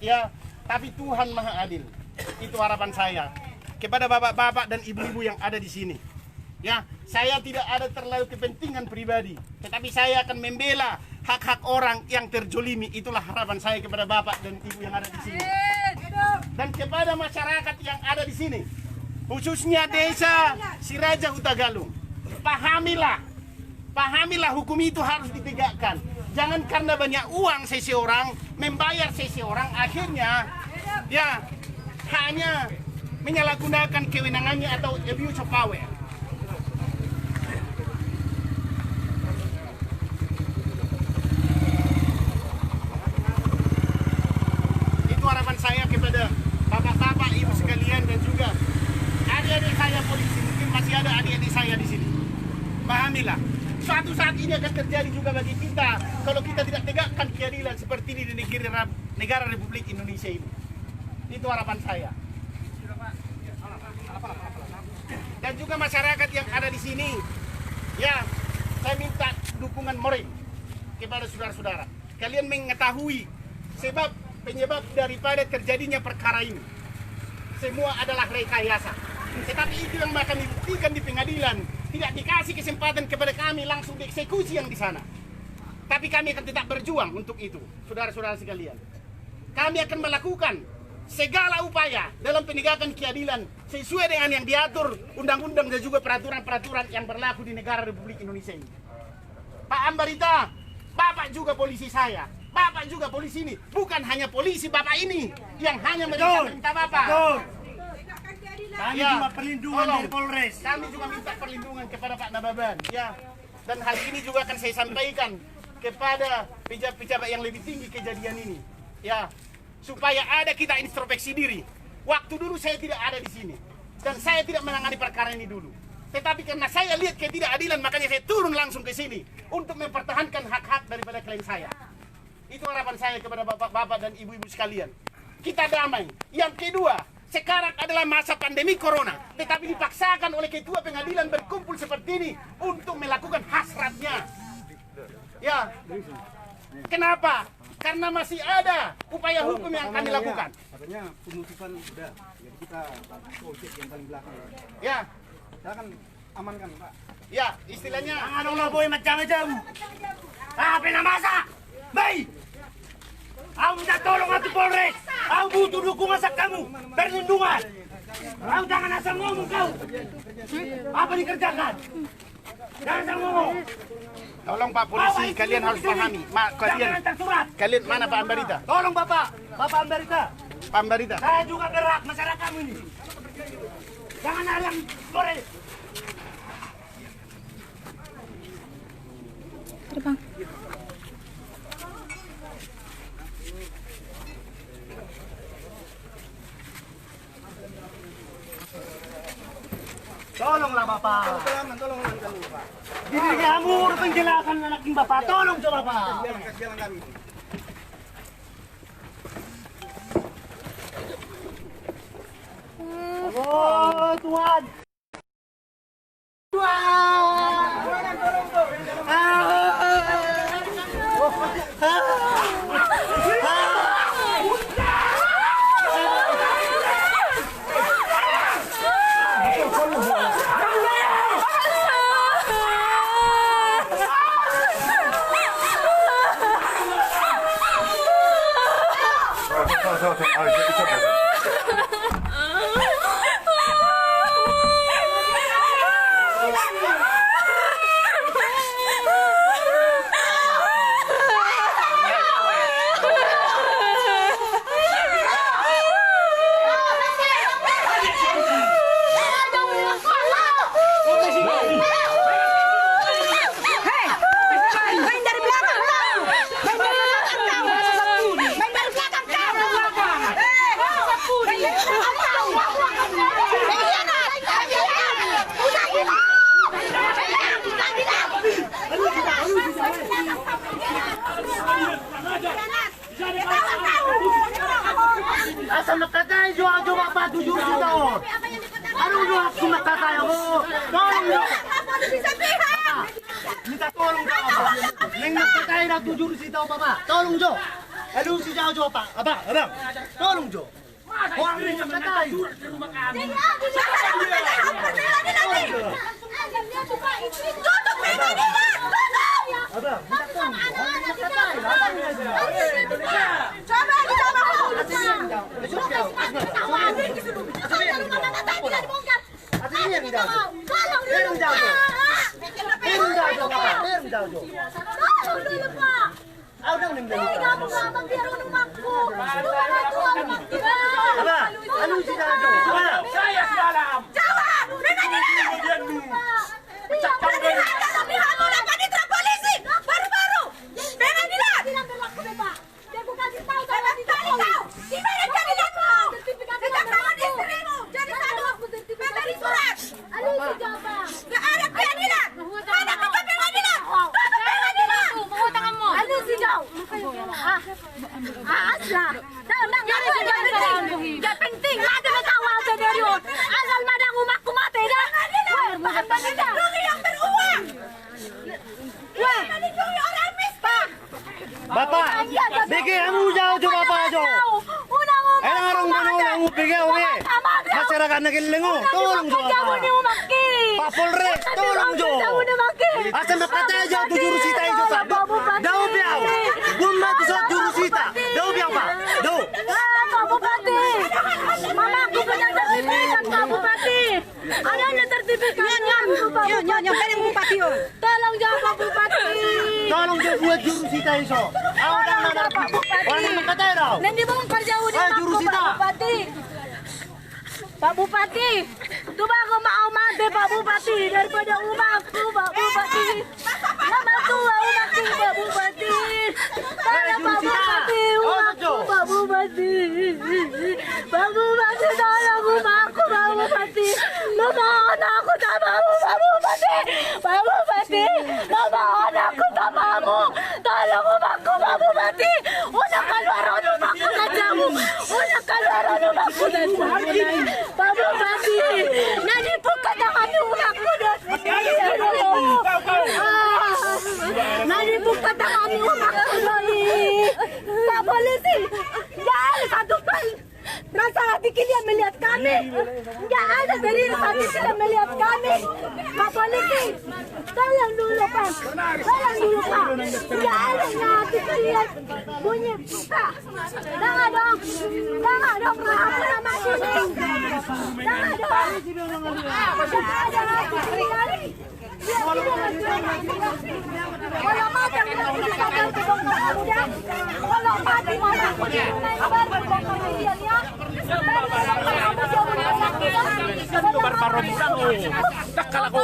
Ya, tapi Tuhan Maha Adil. Itu harapan saya kepada bapak-bapak dan ibu-ibu yang ada di sini. Ya, saya tidak ada terlalu kepentingan pribadi, tetapi saya akan membela hak-hak orang yang terjolimi. Itulah harapan saya kepada bapak dan ibu yang ada di sini. Dan kepada masyarakat yang ada di sini, khususnya desa Siraja Hutagalung, pahamilah hukum itu harus ditegakkan. Jangan karena banyak uang seseorang, membayar seseorang, akhirnya ya hanya menyalahgunakan kewenangannya atau abuse of power. Itu harapan saya kepada bapak-bapak, ibu sekalian dan juga adik-adik saya polisi. Mungkin masih ada adik-adik saya di sini. Pahamilah, suatu saat ini akan terjadi juga bagi kita kalau kita tidak tegakkan keadilan seperti ini di negara Republik Indonesia ini. Itu harapan saya. Dan juga masyarakat yang ada di sini, ya, saya minta dukungan moral kepada saudara-saudara. Kalian mengetahui penyebab daripada terjadinya perkara ini. Semua adalah rekayasa. Tetapi itu yang akan dibuktikan di pengadilan. Tidak dikasih kesempatan kepada kami langsung dieksekusi yang di sana. Tapi kami akan tetap berjuang untuk itu, saudara-saudara sekalian. Kami akan melakukan segala upaya dalam penegakan keadilan sesuai dengan yang diatur undang-undang dan juga peraturan-peraturan yang berlaku di negara Republik Indonesia ini. Pak Ambarita, Bapak juga polisi saya. Bapak juga polisi ini. Bukan hanya polisi Bapak ini yang hanya meminta Bapak. Kami Ya, juga perlindungan tolong. dari Polres. Kami juga minta perlindungan kepada Pak Nababan. Ya. Dan hal ini juga akan saya sampaikan kepada pejabat-pejabat yang lebih tinggi kejadian ini. Ya. Supaya ada kita introspeksi diri. Waktu dulu saya tidak ada di sini. Dan saya tidak menangani perkara ini dulu. Tetapi karena saya lihat ketidakadilan, makanya saya turun langsung ke sini untuk mempertahankan hak-hak daripada klien saya. Itu harapan saya kepada bapak-bapak dan ibu-ibu sekalian. Kita damai. Yang kedua, sekarang adalah masa pandemi corona, tetapi dipaksakan oleh ketua pengadilan berkumpul seperti ini untuk melakukan hasratnya. Ya, kenapa? Karena masih ada upaya hukum yang akan dilakukan. Katanya penutupan sudah, jadi kita project yang paling belakang. Ya, Kita akan amankan, Pak. ya, istilahnya. Jangan Allah boy macam-macam. Apa nak masak? Baik. Aku minta tolong Atu Polres. Aku butuh dukungan sak kamu. Perlindungan. Kau jangan asal ngomong kau. Apa dikerjakan? Jangan asal ngomong. Tolong Pak Polisi, kalian harus pahami. Kalian mana Pak Ambarita? Tolong Bapak Ambarita. Pak Ambarita. Saya juga gerak masyarakat ini. Jangan halang Polres. Tolonglah Bapak. Tolong kami, Pak. Jadi kamu penjelasan anak Bapak. Tolong coba Pak. Kasih jalan kami. Oh Tuhan. Asal nakatay, jowa pa, 7 juta. Ano yung ako nakatay ako? Tolong nyo! Minta tolong nyo, Papa. Nang nakatay na 7 juta, Papa. Tolong nyo! Ano si Jowa pa? Abang! Tolong nyo! Huwag rin nakatay! Abang, minta tolong nyo! Saya semalam. Bapak, bigyan kamu jauh coba Bapak jauh. Elang arong manulang bigyan uwi. Masyarakat nagilingo, tolong jauh Bapak. Pak Polres, tolong jauh. Asal nakataya jauh 7 rusita itu Pak. Daw biaw. Gumma tu 7 rusita. Daw biaw Pak. Daw. Pak Bupati, mama aku punya sertifikat Pak Bupati. Ada sertifikat yang Pak Bupati. Tolong jawab Pak Bupati. Tolong jauh buat jurusita iso. Ako na Pak Bupati. Orang nakataya daw. Nanti bang kerjauh di jurusita. Pak Bupati. Pak Bupati, coba aku mau mati Pak Bupati daripada umatku Pak Bupati. Nama tua umatku Pak Bupati. Tolong Pak Bupati, umatku Pak Bupati. Pak Bupati tolong umatku Pak Bupati. Memohon aku tamamu Pak Bupati. Pak Bupati, memohon aku tamamu. Tolong umatku Pak Bupati. Udah keluar umatku kacamu. Udah keluar umatku dan Pak Bupati, nanti buka tangan umatku dan nanti buka tangan umatku dari Pak Polisi. Jangan satu kali rasa hati kalian melihat kami Nggak ada dari tadi sudah melihat kami. Pak Polisi, tolong dulu Pak. Tolong dulu Pak. Nggak ada yang kita lihat bunyi Pak. Jangan dong. Jangan dong. Aku nama sini. Jangan dong. Jangan ada. Kalau mati mau dibakar ke bongkar kamu dah. Kalau mati mana? Kabar bongkar dia ya.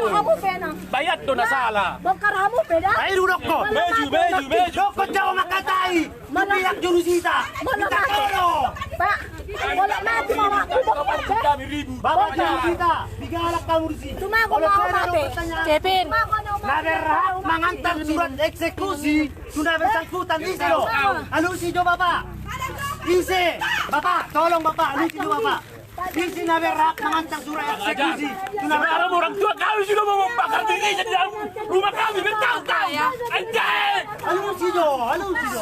Kamu pena. Bayad do na sala. Bongkar kamu beda. Ay, dudok ko! Medyo. Dokot siya makatay! Mabiyak jurusita! Tolo! Pak, kalau mati mama aku bongkar. Kami ribut. Bapak jurusita! Bigalak ka ngurusi! Cuma aku mau mati. Cepin. Naberhak mengantar surat eksekusi sudah bersangkutan isi lo. Alusi jo bapak. Isi. Bapak, tolong bapak, alusi jo bapak. Isi naberhak mengantar surat eksekusi sudah Sekarang orang tua kami sudah mau membakar diri di dalam rumah kami bertahun-tahun. Anjay! Alusi jo.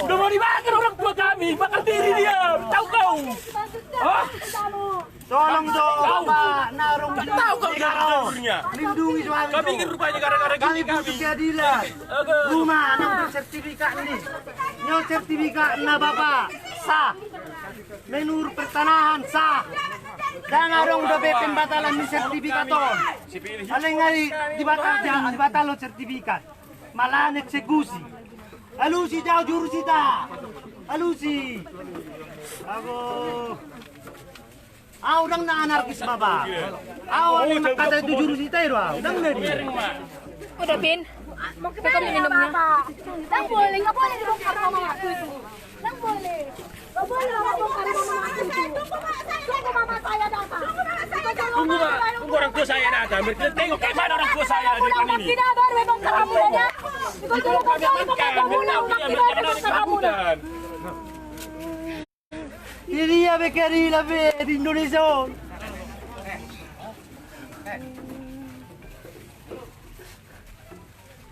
Sudah mau dibakar orang tua kami, bakar diri dia. Tahu kau? Oh, Tolong jo bapak, narung tahu kau jalurnya. lindungi suami Kami ingin rupanya gara-gara kami gini butuh kami. keadilan. Rumah yang bersertifikat ini. Yang sertifikat na bapak sah. Menurut pertanahan sah. Dan arong dobe pembatalan ni sertifikat on. Aling ngari dibatal lo sertifikat. Malahan eksekusi. Alusi jauh jurusita. Alusi. Ako. Udang na anarkis baba. Aling makata itu jurusita iro. Udang na rin. Udah Pin. Kita kami minumnya. Nggak boleh dibongkar mama aku itu. Nggak boleh. Nggak boleh mama bongkar mama aku itu. Tunggu mama saya datang. Tunggu orang tua saya datang. Tengok kayak mana orang tua saya di depan ini. Tidak baru bongkar kamu ya. Ikut dulu bongkar kamu tidak bongkar kamu. Ini ya bekari la di Indonesia.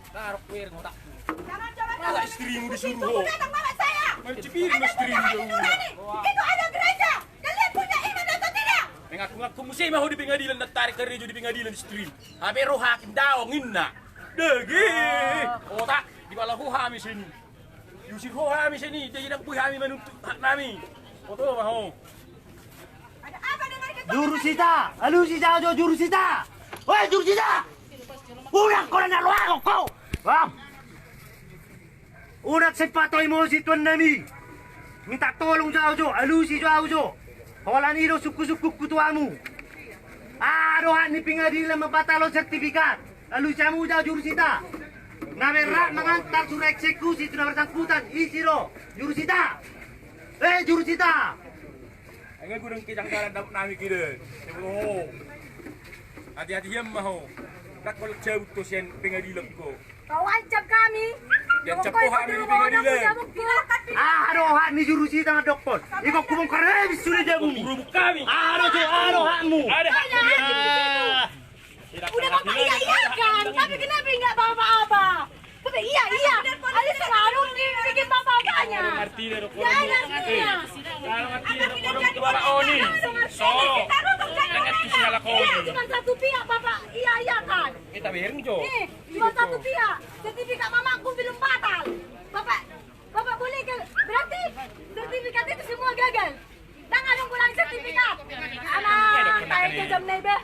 Taruh kuir ngotak. Jangan istrimu disuruh. Itu bukan mama saya. Mencibir Anda istri punya dia. ibu berani. Itu ada gereja. Kalian punya iman atau tidak? Mengaku-ngaku mesti mau di pengadilan dan tarik ke rejo di pengadilan istri. Habe roh hakim daw nginna. Degi. Otak di bala ho hami sini. Yusir ho hami sini. Jadi nak puy hami menuntut hak nami. Oto maho. Ada apa dengan ketua? Jurusita, alusi jauh jurusita. Woi jurusita. Udah kau nak luang kau. Bang. Udah sepatoi mo si tuan nami. Minta tolong jauh alusi jauh. Holan iro suku-suku kutuamu. Arohan ni pengadilan membatalkan sertifikat. Lalu jamu jauh jurusita. Naberhak mengantar surat eksekusi sudah bersangkutan isiro jurusita. Jurusita. Enggak gurung kijang jalan dapat nami kira. Sebelum hati-hati yang maho. Tak kalau jauh tu sian pengadilan ko. Kau ancam kami. Yang cepoh kami di pengadilan. Arohan ni jurusita dengan doktor. Ikut kubung kerebis sudah jamu. Guru kami. Arohanmu. Ada hak Udah bapak iya-iyakan, tapi kenapa nggak apa-apa? Tapi iya. Ada selalu bikin apa-apanya. Arti dari Jangan artinya. Kalau arti dari kodok itu bara oni. So. Dengan kisah lakoni. Iya, cuma satu pihak bapak iya-iyakan. Kita biarin jo. Nih, cuma satu pihak. Sertifikat mamaku belum batal. Bapak boleh ke? Berarti sertifikat itu semua gagal. Jangan ulang sertifikat. Anak, saya kejam nih be.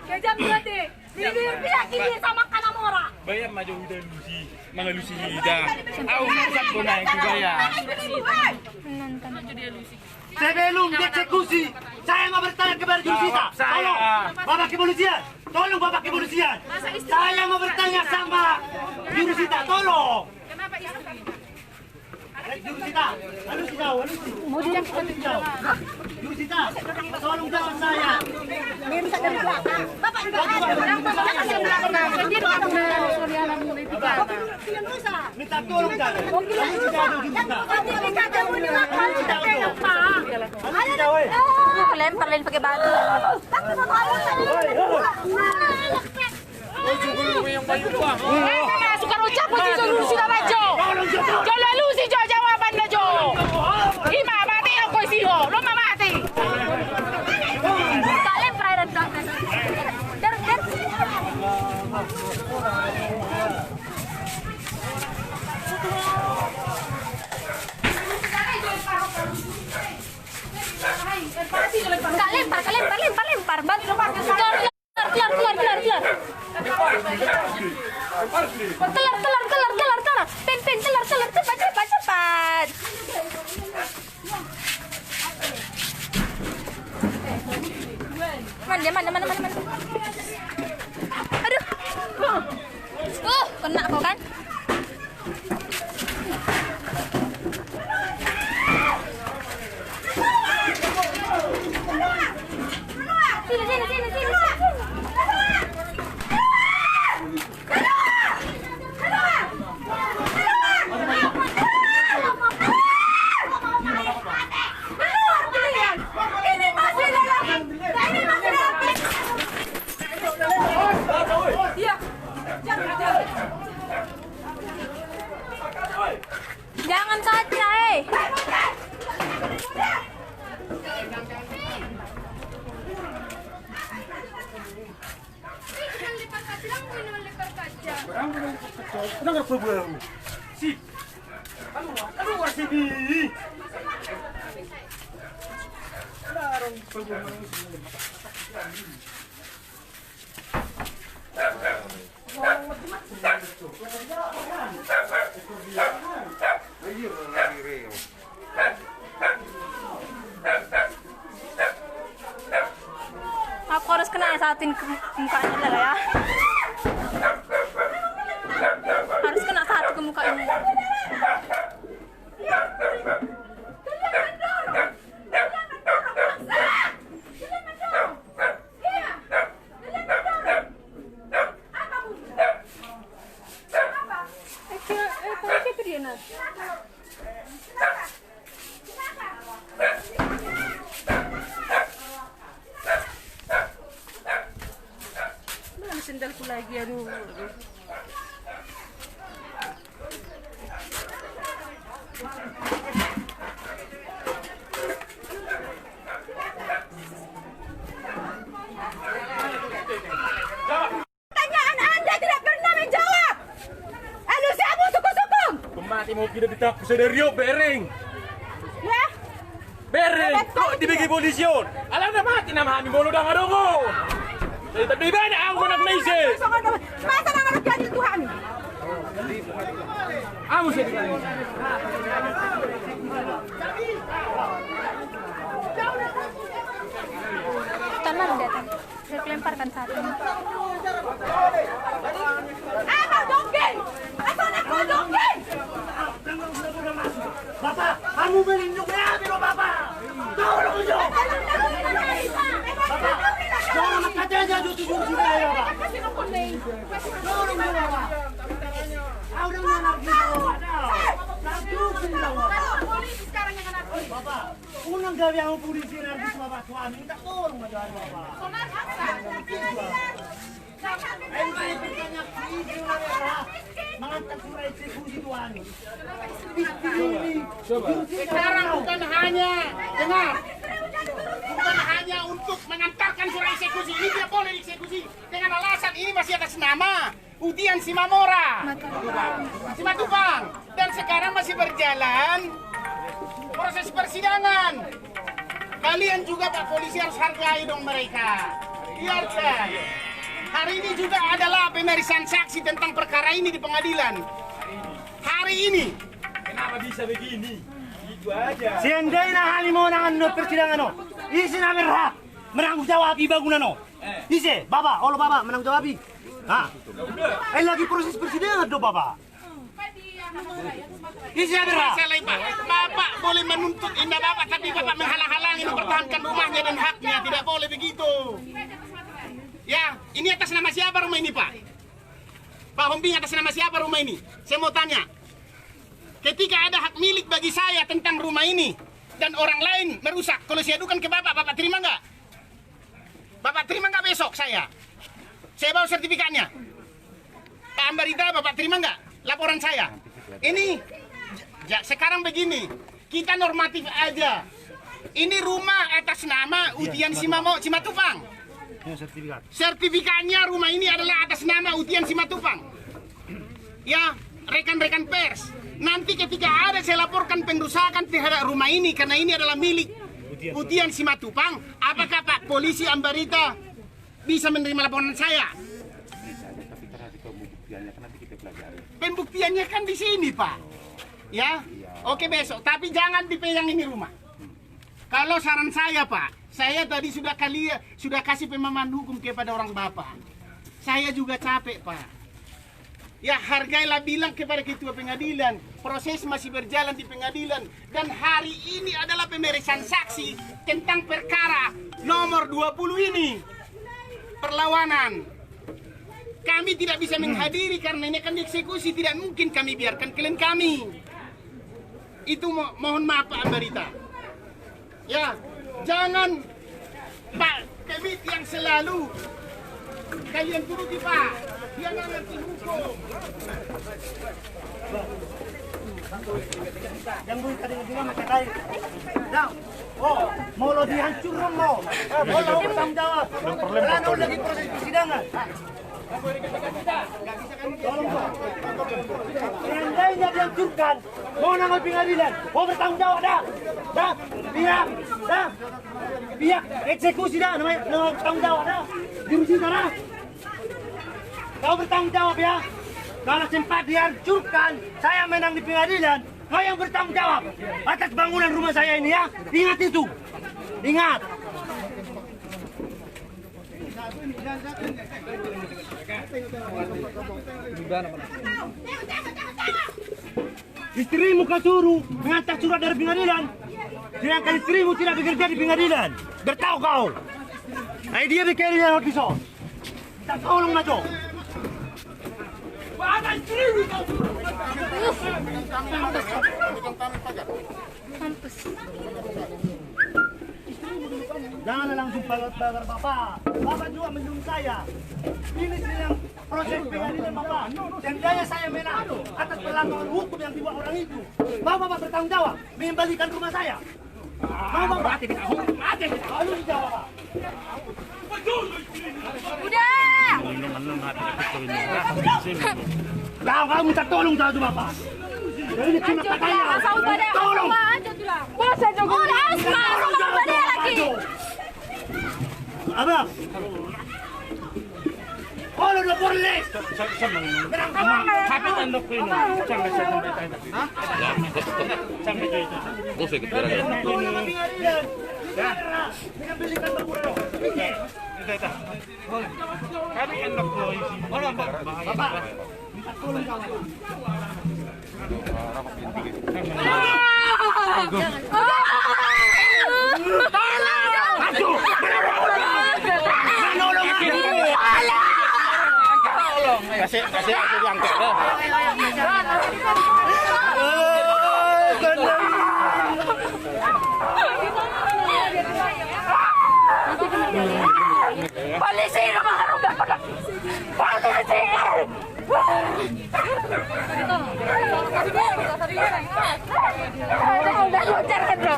Kejam berarti. Bibir pihak ini sama kanamora. Bayar maju udah lusi, mga lusi hida. Aku masak ko na yung bayar. Sebelum dieksekusi, saya mau bertanya kepada jurusita. Tolong, Bapak Kepolisian. Tolong Bapak Kepolisian. Saya mau bertanya sama jurusita. Tolong. Kenapa istri? Jurusita, alusi jauh. Jurusita, tolong jawab saya. Bapak juga ada. Minta tolong jangan. Lempar pakai batu. Suka ucap sudah maju. Kalau lu si Jo jawaban dah Jo. Ima mati aku sih lo mati. Kalian Telur. Pin, telur. Cepat. Mana? Aduh. Kena kau kan? Sini. Jangan kaca, Kenapa problem? Si, keluar sini. Aku harus kena saatin ke mukanya lah ya. Harus kena satu ke mukanya. Sendalku lagi, aduh. Pertanyaan Anda tidak pernah menjawab. Anu siapa sukung-sukung? Pemati mau kita ditapus dari Rio Bering. Ya? Bering, kok dibagi polisi? Alam na mati na mahami mo nudang adongo. Tapi banyak ang anak meise. Masa nang anak jadi Tuhan? Amo siya di Tanah datang. Saya lemparkan satu. Abang dongeng! Abang dongeng! Bapak, kamu melindungi Abi loh Bapak. Tolong dong. Jangan makan aja jujur sini ya Pak. Tolong dong Bapak. Udah anak gitu. Polisi sekarang yang anak. Bapak, unang gawi ang polisi nanti Bapak suami minta tolong aja Bapak. Sonar haksa. Mengangkat surat eksekusi Tuhan. Sekarang bukan hanya untuk mengantarkan surat eksekusi. Ini tidak boleh eksekusi dengan alasan ini masih atas nama Utian Simamora, Simatupang, dan sekarang masih berjalan proses persidangan. Kalian juga Pak Polisi harus hargai dong mereka. Biarkan. Hari ini juga adalah pemeriksaan saksi tentang perkara ini di pengadilan. Hari ini. Kenapa bisa begini? Itu aja. Seandainya hali mo nang ano persidangan no. Isi na berhak menanggung jawab bangunan no. Isi, Bapak, Bapak menanggung jawab. Hah? Lagi proses persidangan do Bapak. Isi na berhak. Bapak boleh menuntut indah Bapak, tapi Bapak menghalang-halangi mempertahankan rumahnya dan haknya. Tidak boleh begitu. Ya, ini atas nama siapa rumah ini Pak? Pak Hombing, atas nama siapa rumah ini? Saya mau tanya. Ketika ada hak milik bagi saya tentang rumah ini dan orang lain merusak, kalau saya adukan ke Bapak, Bapak terima nggak? Bapak terima nggak besok saya? Saya bawa sertifikatnya. Pak Ambarita, Bapak terima nggak laporan saya? Ini, sekarang begini, kita normatif aja. Ini rumah atas nama Utian Simatupang. Sertifikatnya rumah ini adalah atas nama Utian Simatupang. Ya, rekan-rekan pers. Nanti ketika ada saya laporkan pengerusakan terhadap rumah ini karena ini adalah milik Utian Simatupang, apakah Pak Polisi Ambarita bisa menerima laporan saya? Pembuktiannya kan di sini, Pak. Ya, oke besok. Tapi jangan dipegang ini rumah. Kalau saran saya, Pak, saya tadi sudah kasih pemahaman hukum kepada orang Bapak. Saya juga capek, Pak. Ya, hargailah bilang kepada ketua pengadilan, proses masih berjalan di pengadilan, dan hari ini adalah pemeriksaan saksi tentang perkara nomor 20 ini, perlawanan. Kami tidak bisa menghadiri karena ini akan dieksekusi, tidak mungkin kami biarkan klien kami. Itu mohon maaf Pak Ambarita. Ya, jangan Pak Kemit yang selalu kalian turuti Pak. Dia nggak ngerti hukum. Yang gue tadi bilang macam tadi. Dah. Oh, mau lo dihancurkan lo. Mau lo bertanggung jawab. Karena lagi proses persidangan. Tolong Pak. Yang lainnya dihancurkan. Mau nangol pengadilan. Mau bertanggung jawab dah. Dah. Pihak eksekusi dah. Namanya bertanggung jawab dah. Dirusi dah. Kau bertanggung jawab ya. Kalau sempat dihancurkan, saya menang di pengadilan. Kau yang bertanggung jawab atas bangunan rumah saya ini ya. Ingat itu. Ingat. Istrimu kau suruh mengantar surat dari pengadilan. Sedangkan istrimu tidak bekerja di pengadilan. Bertahu kau. Nah, dia bikin dia pisau. Tak tolong maco. Jangan langsung pagar Bapak. Bapak juga menyuruh saya. Ini sedang proses pengadilan Bapak. Dan daya saya menang atas pelanggaran hukum yang dibuat orang itu. Mau Bapak bertanggung jawab mengembalikan rumah saya. Mau Bapak? Mati kita hukum, mati kita. Lalu dijawab Pak. Udah. Kau minta tolong jauh Bapak. Ini cuma katanya. Tolong. Masa Jokowi asma sama dia lagi. Abang. Kalau udah boleh. Tapi tanduk ini sampai itu. Vos ikut gara-gara. Mengambilkan bangunan. Kami endok lo isi. Bapak. Minta tolong kawan. Kasih diangkat. Polisi rumah harumah. Polisi. Udah loncat kan bro.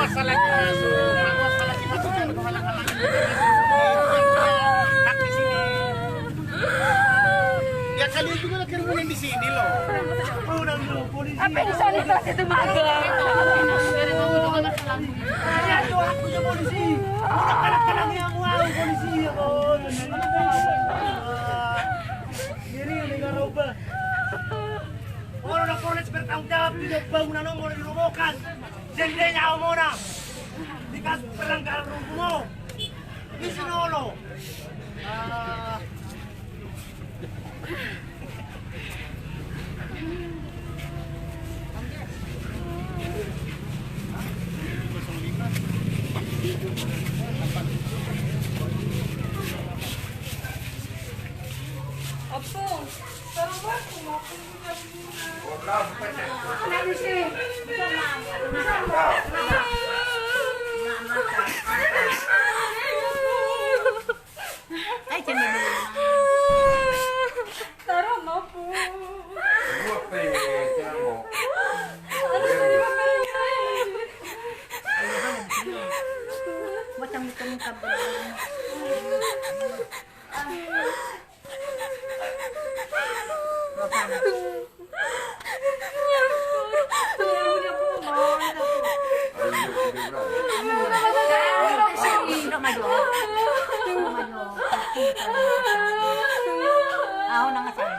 Masalah kita bukan menghalang-halangi hak di sini. Ya kalian juga lagi kerumunan di sini loh. Apa yang solidaritas itu magang? Ya itu aku ya polisi. Udah kalah-kalah yang mau polisi ya bos. Ini yang enggak robah. Orang udah polisi bertanggung jawab di bangunan nomor dirobohkan. Jendenya omona. Dikasih pelanggaran hukum. Di sini Ako na nga sa'yo.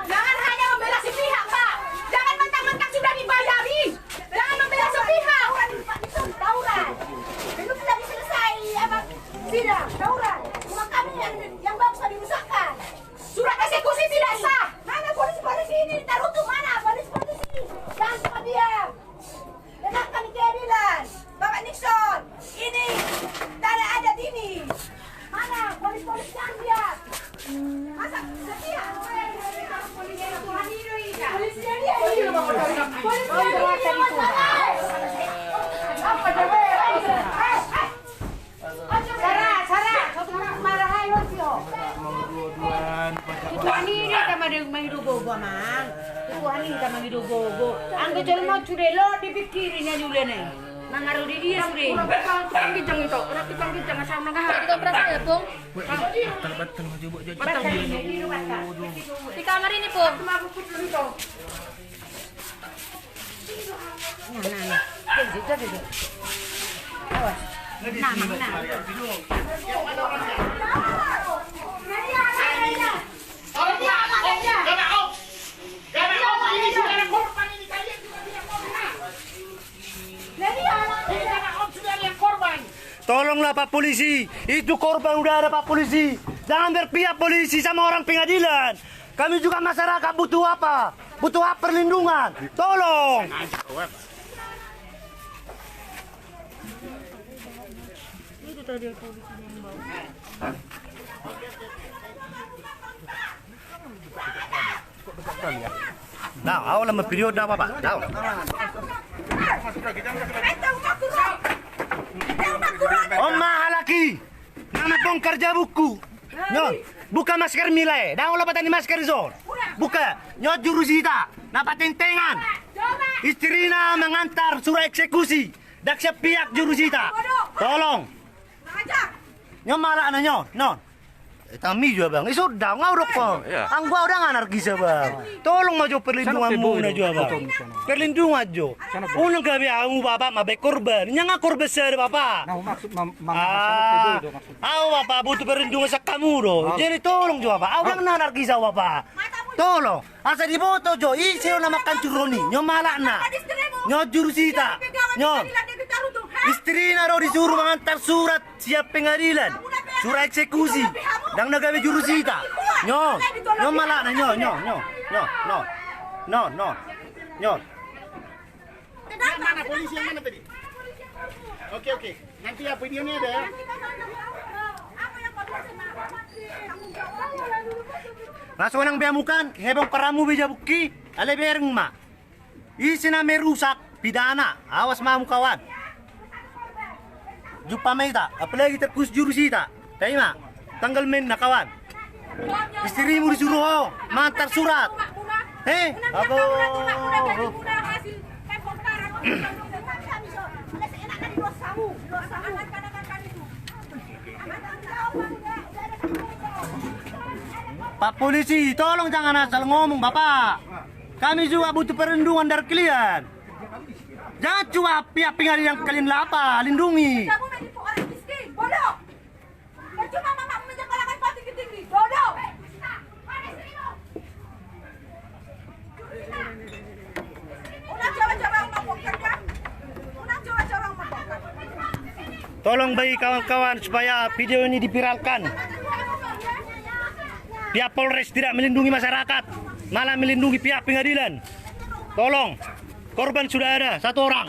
Jangan hanya membela si pihak, Pak. Jangan mentang-mentang sudah dibayari. Jangan membela sepihak. Tauran. Belum sudah selesai apa? Sidang, tauran. Rumah kami yang bangsa dirusakkan. Surat eksekusi tidak sah. Mana polisi-polisi ini? Taruh tuh mana polisi-polisi? Jangan cuma diam. Dengarkan keadilan. Bapak Nixon, ini tidak ada ini. Mana polisi-polisi yang diam? Masa setia? Tuhan ini sama dengan mahidugogo, Mang. Tuhan ini sama mahidugogo. Ang gajol mo churelo, dipikirin niya dulu nih. Nangaruh di dia suri. Kitang itu, kitang asam nang Kita perasaan ya, Pung? Di kamar ini, Pung. Nah. Awas. Nah. Tolonglah Pak Polisi, itu korban udah ada Pak Polisi. Jangan berpihak polisi sama orang pengadilan. Kami juga masyarakat butuh apa? Butuh hak perlindungan. Tolong. Nah, awal sama periode apa Pak? Tahu. Om mahalaki, nama pong kerja buku. Nyon, buka masker milai. Dah ulah patani masker zon. Buka, nyot jurusita, napa tentengan. Istrina mengantar surat eksekusi. Dak siap pihak jurusita. Tolong. Nyon malah na nyon, non. Tami juga bang, sudah ngawrok po. Ang gua udah anarkis bang. Tolong maju perlindunganmu na juga bang. Perlindungan jo. Unang gabi ang bapak mabay korban. Nya nga korban sir bapak. Nah, maksud Bapak butuh perlindungan sa kamu do. Jadi tolong jo bapak. Udah anarkis bapak. Tolong. Asa diboto jo. Isi na makan curoni. Nyo malak na. Nyo jurusita. Nyo. Istri na ro disuruh mengantar surat siap pengadilan. Surat eksekusi. Dang nagawi jurusita. Nyo malak na nyo. Yang mana polisi yang mana tadi? Oke. Nanti ya videonya ada ya. Langsung nang biamukan, hebong karamu bija buki, ale bereng ma. Isi na merusak pidana, awas mamu kawan. Jupa meta, apalagi terkus jurusita. Terima, tanggal men na kawan. Istrimu disuruh ho, mantar surat. Hei, aku. Pak polisi, tolong jangan asal ngomong, Bapak. Kami juga butuh perlindungan dari kalian. Jangan cuma pihak pengadilan yang kalian lapa, lindungi. Kamu menipu orang miskin, bodoh. Percuma mama menyekolahkan kau tinggi-tinggi, bodoh. Udah coba-coba melaporkan kan? Udah coba-coba melaporkan. Tolong bagi kawan-kawan supaya video ini dipiralkan. Pihak Polres tidak melindungi masyarakat, malah melindungi pihak pengadilan. Tolong, korban sudah ada 1 orang.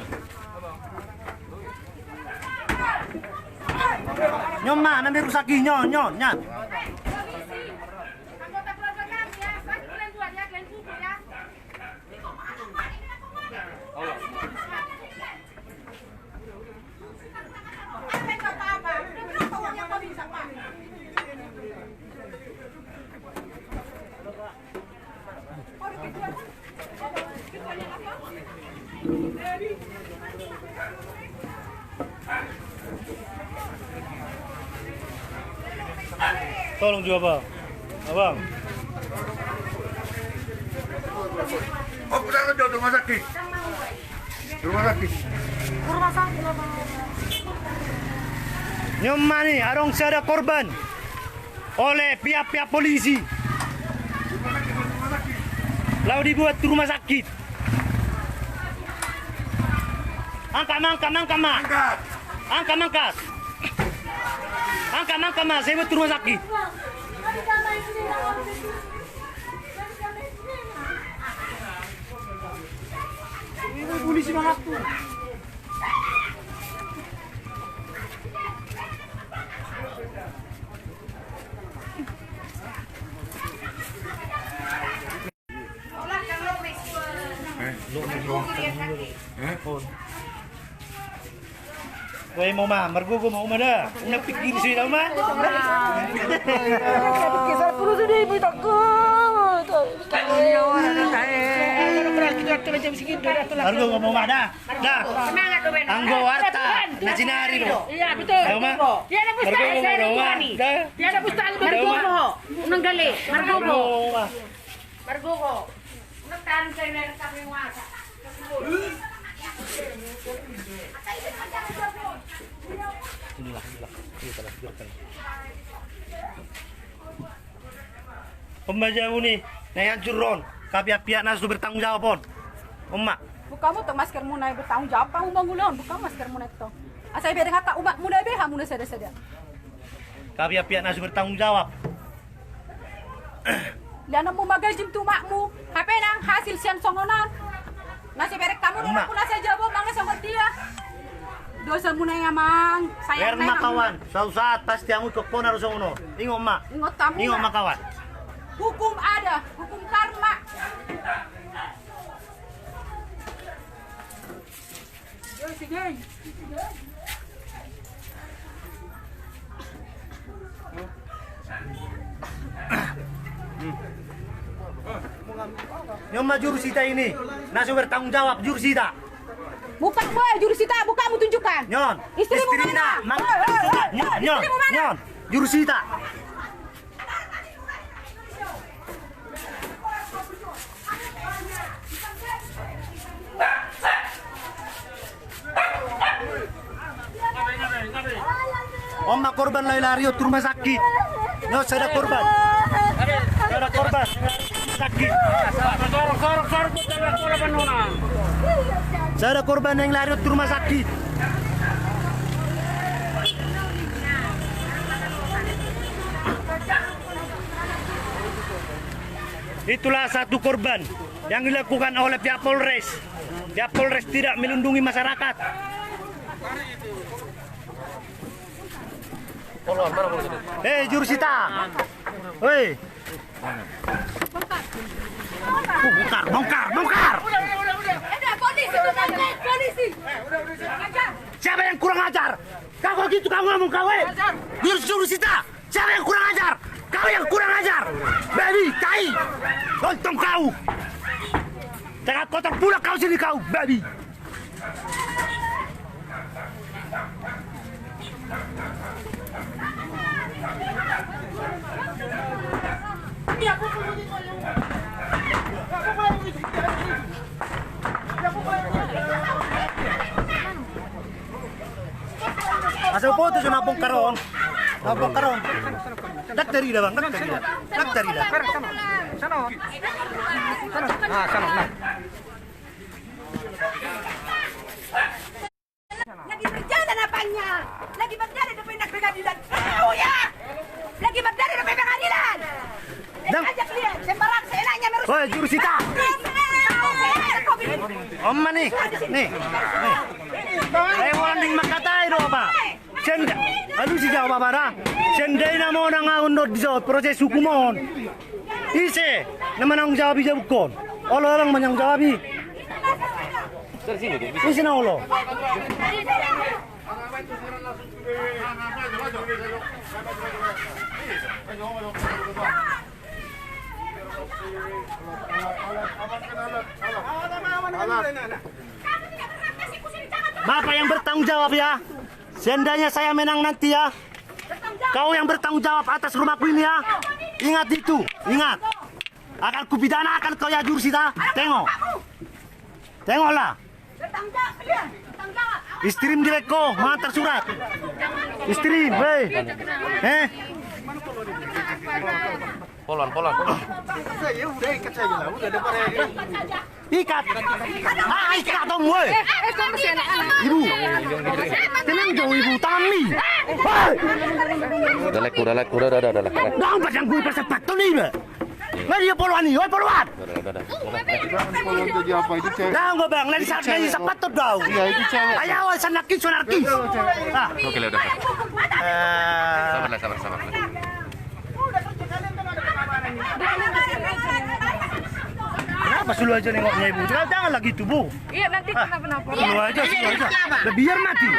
Nyoma, nanti rusaki nyon. Anggota keluarga kami ya, kalian buat ya, kalian kubur ya. Apa yang kata apa? Berapa uang yang kau bisa pak? Tolong juga, Bang. Abang. Oh, kita ke rumah sakit. Rumah sakit. Nyoma nih, arong ada korban oleh pihak-pihak polisi. Lalu dibuat ke rumah sakit. Angkat. Saya buat ke rumah sakit. Polisi mengaku. Woi mau mah, mergo mau mah dah. Nak pikir sih dah mah. Kisah puluh sudah ibu takut. Mergo mau mah dah. Dah. Semangat tuh Ben. Anggo warta, nacinari do. Iya betul. Ayo mah. Dia ada pustaka saya nih. Dia ada pustaka Margogo. Unang gali. Margogo. Margogo. Nekan saya nak kami wasa. Pembaca ini, naik curron. Pihak nasu bertanggung jawab pon. Emak. Bukamu tuh maskermu naik bertanggung jawab kamu bangunan. Buka maskermu naik tuh. Asal biar kata umat muda beha muda sada-sada. Pihak nasu bertanggung jawab. Liana mau magal jim tu makmu. HP nang hasil sian songonan. Nasi berek kamu nang aku nasi jawab mangga songot dia. Dosa mu nang amang. Biar Sayang emak kawan. Suatu saat pasti kamu ke pon harus ngono. Ingat emak. Ingat kamu. Ingat emak kawan. Hukum ada, hukum karma. Nyoma jurusita ini, nasu bertanggung jawab jurusita. Bukan boy, jurusita, bukan kamu tunjukkan. Nyon, Istrimu mana? Nyon, jurusita. Oma korban lari-lari ke rumah sakit. Nyo, saya ada korban. Saya ada korban. Sakit. Saya ada korban yang lari ke rumah sakit. Itulah satu korban yang dilakukan oleh pihak Polres. Pihak Polres tidak melindungi masyarakat. Hei jurusita, hei, bongkar. Ada polisi tuh polisi. Siapa yang kurang ajar? Kau gitu kamu ngomong kau, jurusita. Siapa yang kurang ajar? Kau yang kurang ajar, baby, tai, lontong kau. Jangan kotor pula kau sini kau, baby. so foto sa napong karon. Napong karon. Daktari dah bang, daktari dah. Daktari dah. Lagi berjalan apanya? Lagi berjalan depan pengadilan. Oh ya! Lagi berjalan depan pengadilan. Ajak lihat, sembarang seenaknya merus. Woi, jurusita. Omma nih. Saya warning makatai do apa? Senda. Aduh si jawab apa dah? Sendai na mo na nga unod sa proses hukumon. Ise, naman ang jawabi sa bukon. Olo lang man ang jawabi. Ise na ulo. Bapak yang bertanggung jawab ya. Seandainya saya menang nanti ya, kau yang bertanggung jawab atas rumahku ini ya. Ingat itu, ingat. Akan kupidana akan kau ya jurusita. Tengok. Tengoklah. Istrim direkko, mengantar surat. Istrim, hei. Polon. Ya udah ikat saja lah, udah depan Ikat. Ikat dong, woi. Ibu. Tenang jauh ibu, Tami. Hei. Udah. Dah pasang gue pasang paton ni be. Nggak dia poluan ni, woi poluan. Kalau jadi apa itu cewek? Dah gue bang, nanti sa paton dah. Iya itu cewek. Ayaw, sanakis. Ah. Oke, udah. Sabar. Kenapa selalu aja nengoknya ibu? Jangan lagi itu bu. Iya nanti kenapa-napa. Selalu aja. Biar mati.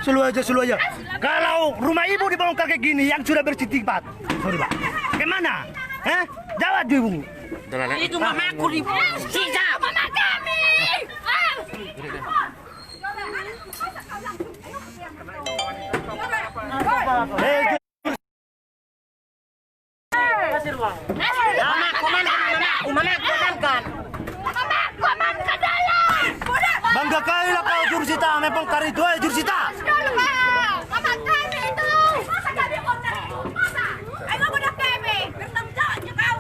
Selalu aja. Kalau rumah ibu dibongkar kayak gini, yang sudah bersifat, sorry pak, kemana? Jawab ibu. Itu mamaku di sisa mama kami. Komankan dalam. Bangga kali lah kau jurusita, may bongkar itu, jurusita. Komankan itu. Masa jadi owner itu? Masa? Ayo budak kami. Bertanggung jawabnya kau.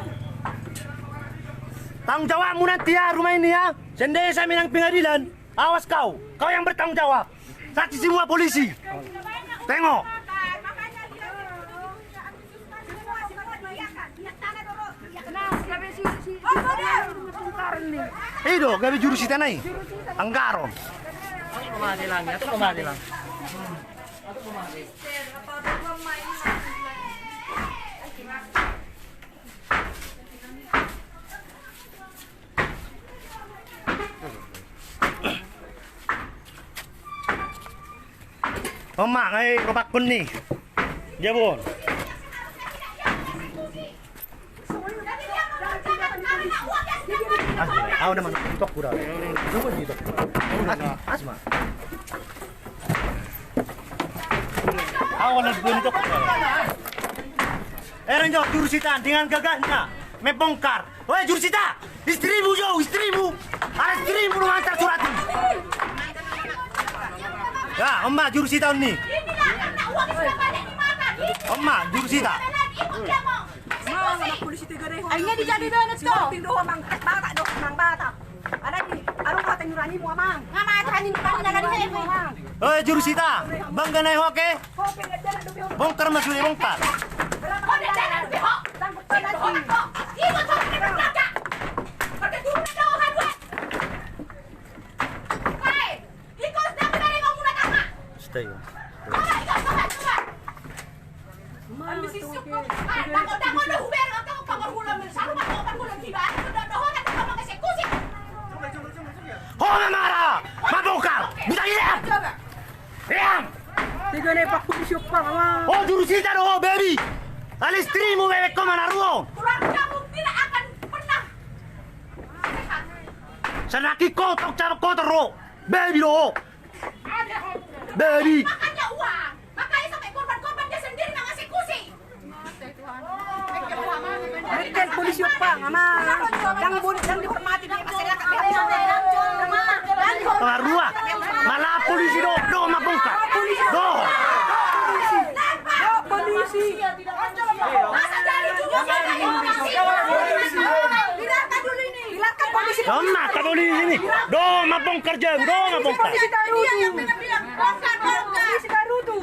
Tanggung jawabmu nanti ya rumah ini ya. Sendiri saya menang pengadilan. Awas kau yang bertanggung jawab. Saksi semua polisi. Tengok. Itu gabi jurusita nai. Anggaron. Pemadilan. Oma, ngay robak kun ni. Jabon. Ako naman, tutok ko daw. Tungkol dito. Asma. Ako nagpuntok ko. Eran jauh jurusita dengan gagahnya. May bongkar. Woi jurusita, istrimu jauh, istrimu. Ada istrimu lu antar surat ini. Ya, Oma jurusita ini. Oma jurusita. Akhirnya dijadi doon ito. Tindoh mang bata do mang bata. Ada di arong kata nyurani mo amang. Ngama tanin pa na gani mo amang. Oi jurusita, bangga na hoke. Bongkar masuli bongkar. Stay. Oh marah, mabongkar, bisa hilang. Hilang. Tiga ni pak polisi pak ama. Oh jurusita oh baby. Al istrimu bebek ko manaruo. Kurang kamu tidak akan pernah. Sanaki kotor cara kotor ro. Baby lo. Baby. Makanya uang. Makanya sampai korban-korban dia sendiri nggak ngasih kursi. Mereka polisi pak ama. Yang dihormati di masyarakat. Pengaruh. Malah polisi do. Masa dari juga biarkan dulu ini. Biarkan polisi. Doma ka polisi ini. Doma bongkar jeng, doma bongkar. Polisi yang bilang bongkar. Polisi baru tuh.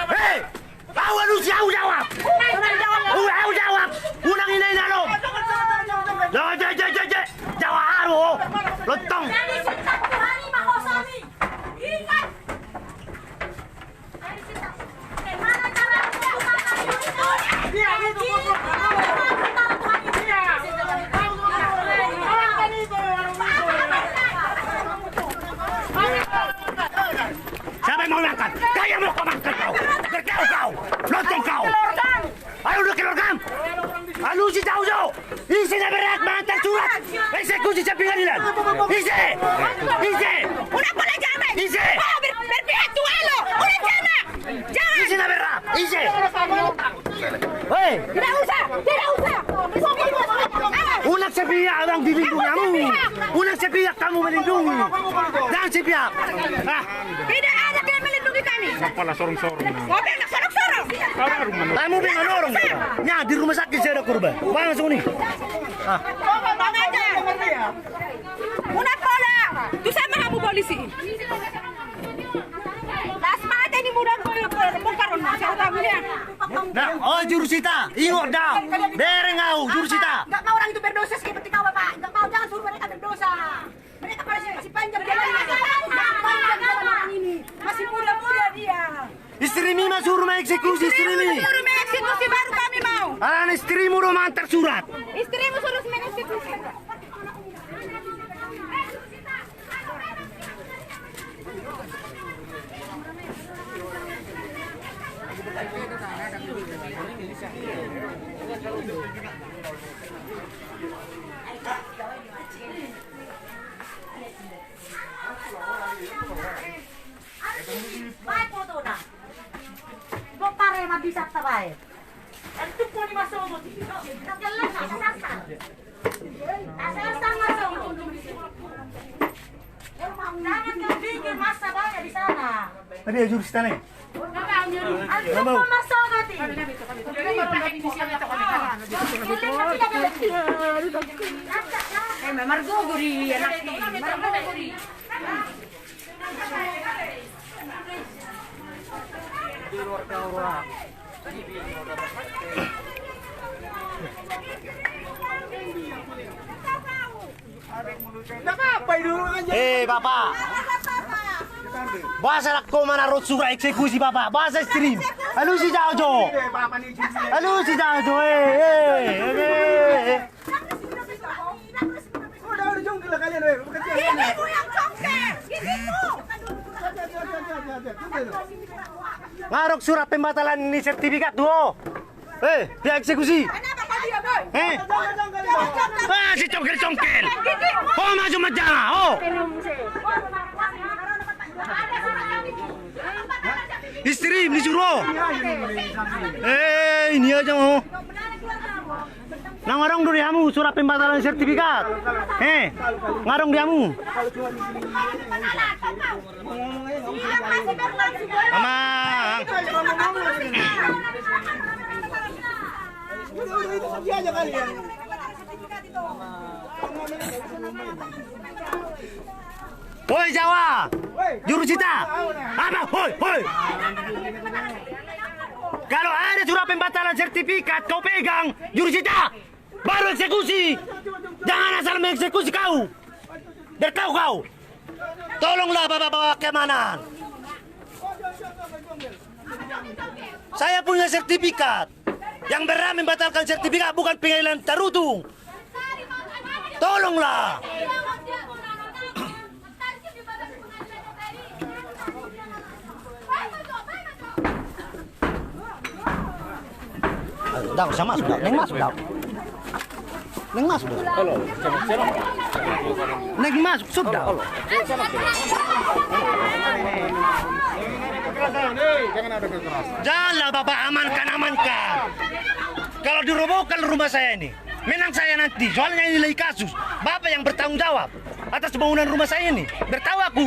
Hei, kau harus jawab. Kau jawab. Unang ina lo. Jawab haro. Lotong. Siapa yang mau makan? Kaya mau kau makan kau. Kerkau kau. Lotong kau. Ayo udah kelorkan. Alu si jauh-jauh. Isi na berat mantar surat. Eksekusi sa pengadilan. Isi. Udah boleh jamin. Isi. Berpihak duelo. Udah jangan. Jangan. Isi na berat. Isi. Hei. Tidak usah. Unang sepihak ang dilindungi kamu. Unang sepihak kamu melindungi. Jangan sepihak. Tidak ada yang melindungi kami. Kepala sorong-sorong. Mobil nak sorong-sorong. Kamu bingung orang. Ya di rumah sakit saya ada korban. Bang langsung nih. Bang aja. Una pola. Tu sama kamu polisi. Lasma aja ini mudah bongkar saya tahu dia. Nah, oh jurusita, ingat dah. Dereng kau jurusita. Enggak mau orang itu berdosa seperti kau Bapak. Enggak mau, jangan suruh mereka berdosa. Mereka masih panjang jalan. Ini masih muda-muda dia. Istri Mima suruh mengeksekusi istri Mima. Suruh mengeksekusi baru kami mau. Anak istrimu udah mantar surat. Istrimu suruh mengeksekusi. Baik foto dah. Kok pare mah bisa tabai. Itu pun masuk tu. Jalan asal. Asal masuk. Jangan kau pikir masa banyak di sana. Tadi ada jurusita nih. Itu pun masuk nanti. Margogori anak ini. Margogori. Bapak. Bahasa nak kau mana rot surat eksekusi Bapak. Bahasa stream. Alu si jauh. Alu si jauh. Ini bu yang congkak. Ini bu. Ngarok surat pembatalan ini sertifikat tuh. Dia eksekusi. Kenapa kau dia boy? Si congkel. Oh maju majang. Oh. Istri disuruh. Ini aja mau. Nang ngarong dulu kamu surat pembatalan sertifikat. Ngarong diamu. Amang. Woi Jawa, jurusita. Apa? Hoi. Kalau ada surat pembatalan sertifikat kau pegang jurusita, baru eksekusi. Jangan asal mengeksekusi kau. Berkau kau. Tolonglah bapak-bapak keamanan. Saya punya sertifikat. Yang berhak membatalkan sertifikat bukan pengadilan Tarutung. Tolonglah. Dah, sama sudah. Neng mas sudah. Neng mas sudah. Janganlah bapak amankan. Kalau dirobohkan rumah saya ini. Menang saya nanti, soalnya ini lagi kasus. Bapak yang bertanggung jawab atas pembangunan rumah saya ini. Bertahu aku.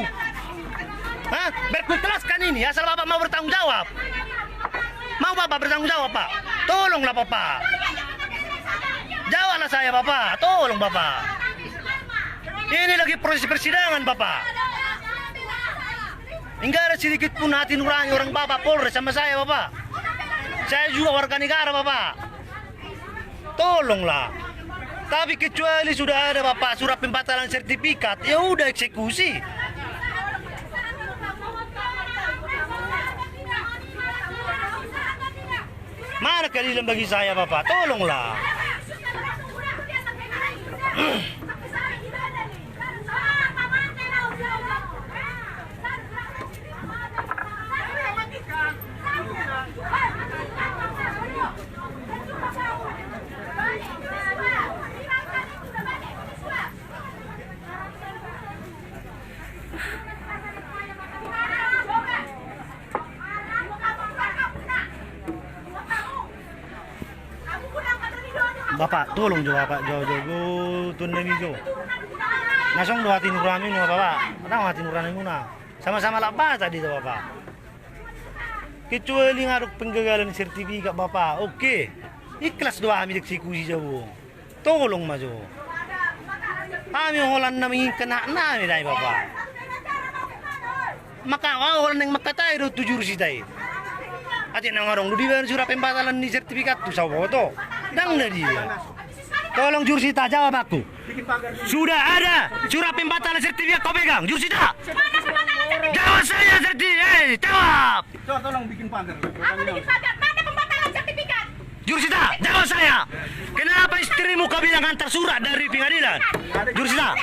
Hah? Berkutelaskan ini, asal Bapak mau bertanggung jawab. Mau Bapak bertanggung jawab, Pak? Tolonglah Bapak. Jawablah saya, Bapak. Tolong Bapak. Ini lagi proses persidangan, Bapak. Enggak ada sedikit pun hati nurani orang Bapak Polres sama saya, Bapak. Saya juga warga negara, Bapak. Tolonglah. Tapi kecuali sudah ada Bapak surat pembatalan sertifikat, ya udah eksekusi. Mana keadilan bagi saya, Bapak? Tolonglah. Bapak, tolong juga Pak, jauh tunang hijau. Nasong dua hati nurani nih Bapak, tahu hati nurani muna. Sama-sama lapar tadi tuh Bapak. Kecuali ngaruk penggagalan sertifikat Bapak, oke. Ikhlas doa kami eksekusi jauh. Tolong maju. Kami holan namin kena namin dai Bapak. Maka holan yang makatai do 7 rusi dai. Ati nang ngarong di bayar surat pembatalan di sertifikat tuh sawo to. Dang na dia. Tolong Jursita jawab aku. Sudah ada surat pembatalan sertifikat kau pegang, Jursita. Jawab saya sertifikat. Jawab. Tolong bikin pagar. Aku bikin pagar. Mana pembatalan sertifikat? Jursita, jawab saya. Kenapa istrimu kau bilang antar surat dari pengadilan? Jursita.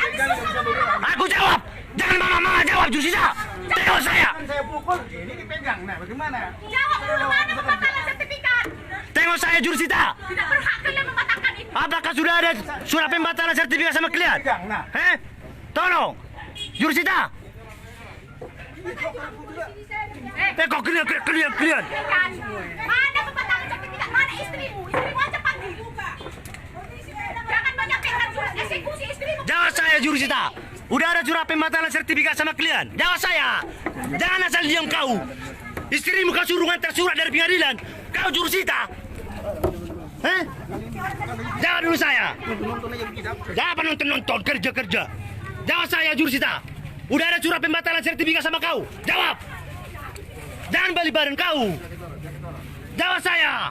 Aku jawab. Jangan mama jawab, Jursita. Jawab saya. Saya pukul, ini dipegang. Nah, bagaimana? Jawab dulu mana pembatalan sertifikat? Tengok saya, Jursita. Tidak berhak kalian membatalkan itu. Apakah sudah ada surat pembatalan sertifikat sama kalian? Pegang, nah. Tolong, Jursita. Kok kalian? Mana pembatalan sertifikat? Mana istrimu? Istrimu aja panggil. Jangan menyampaikan surat eksekusi istrimu. Jawab saya, Jursita. Udah ada surat pembatalan sertifikat sama kalian? Jawab saya. Jangan asal diam kau. Istrimu kau suruh ngantar surat dari pengadilan. Kau Jursita. Jawab dulu saya. Jangan nonton kerja. Jawab saya, Jursita. Udah ada surat pembatalan sertifikat sama kau? Jawab. Jangan balik badan kau. Jawab saya.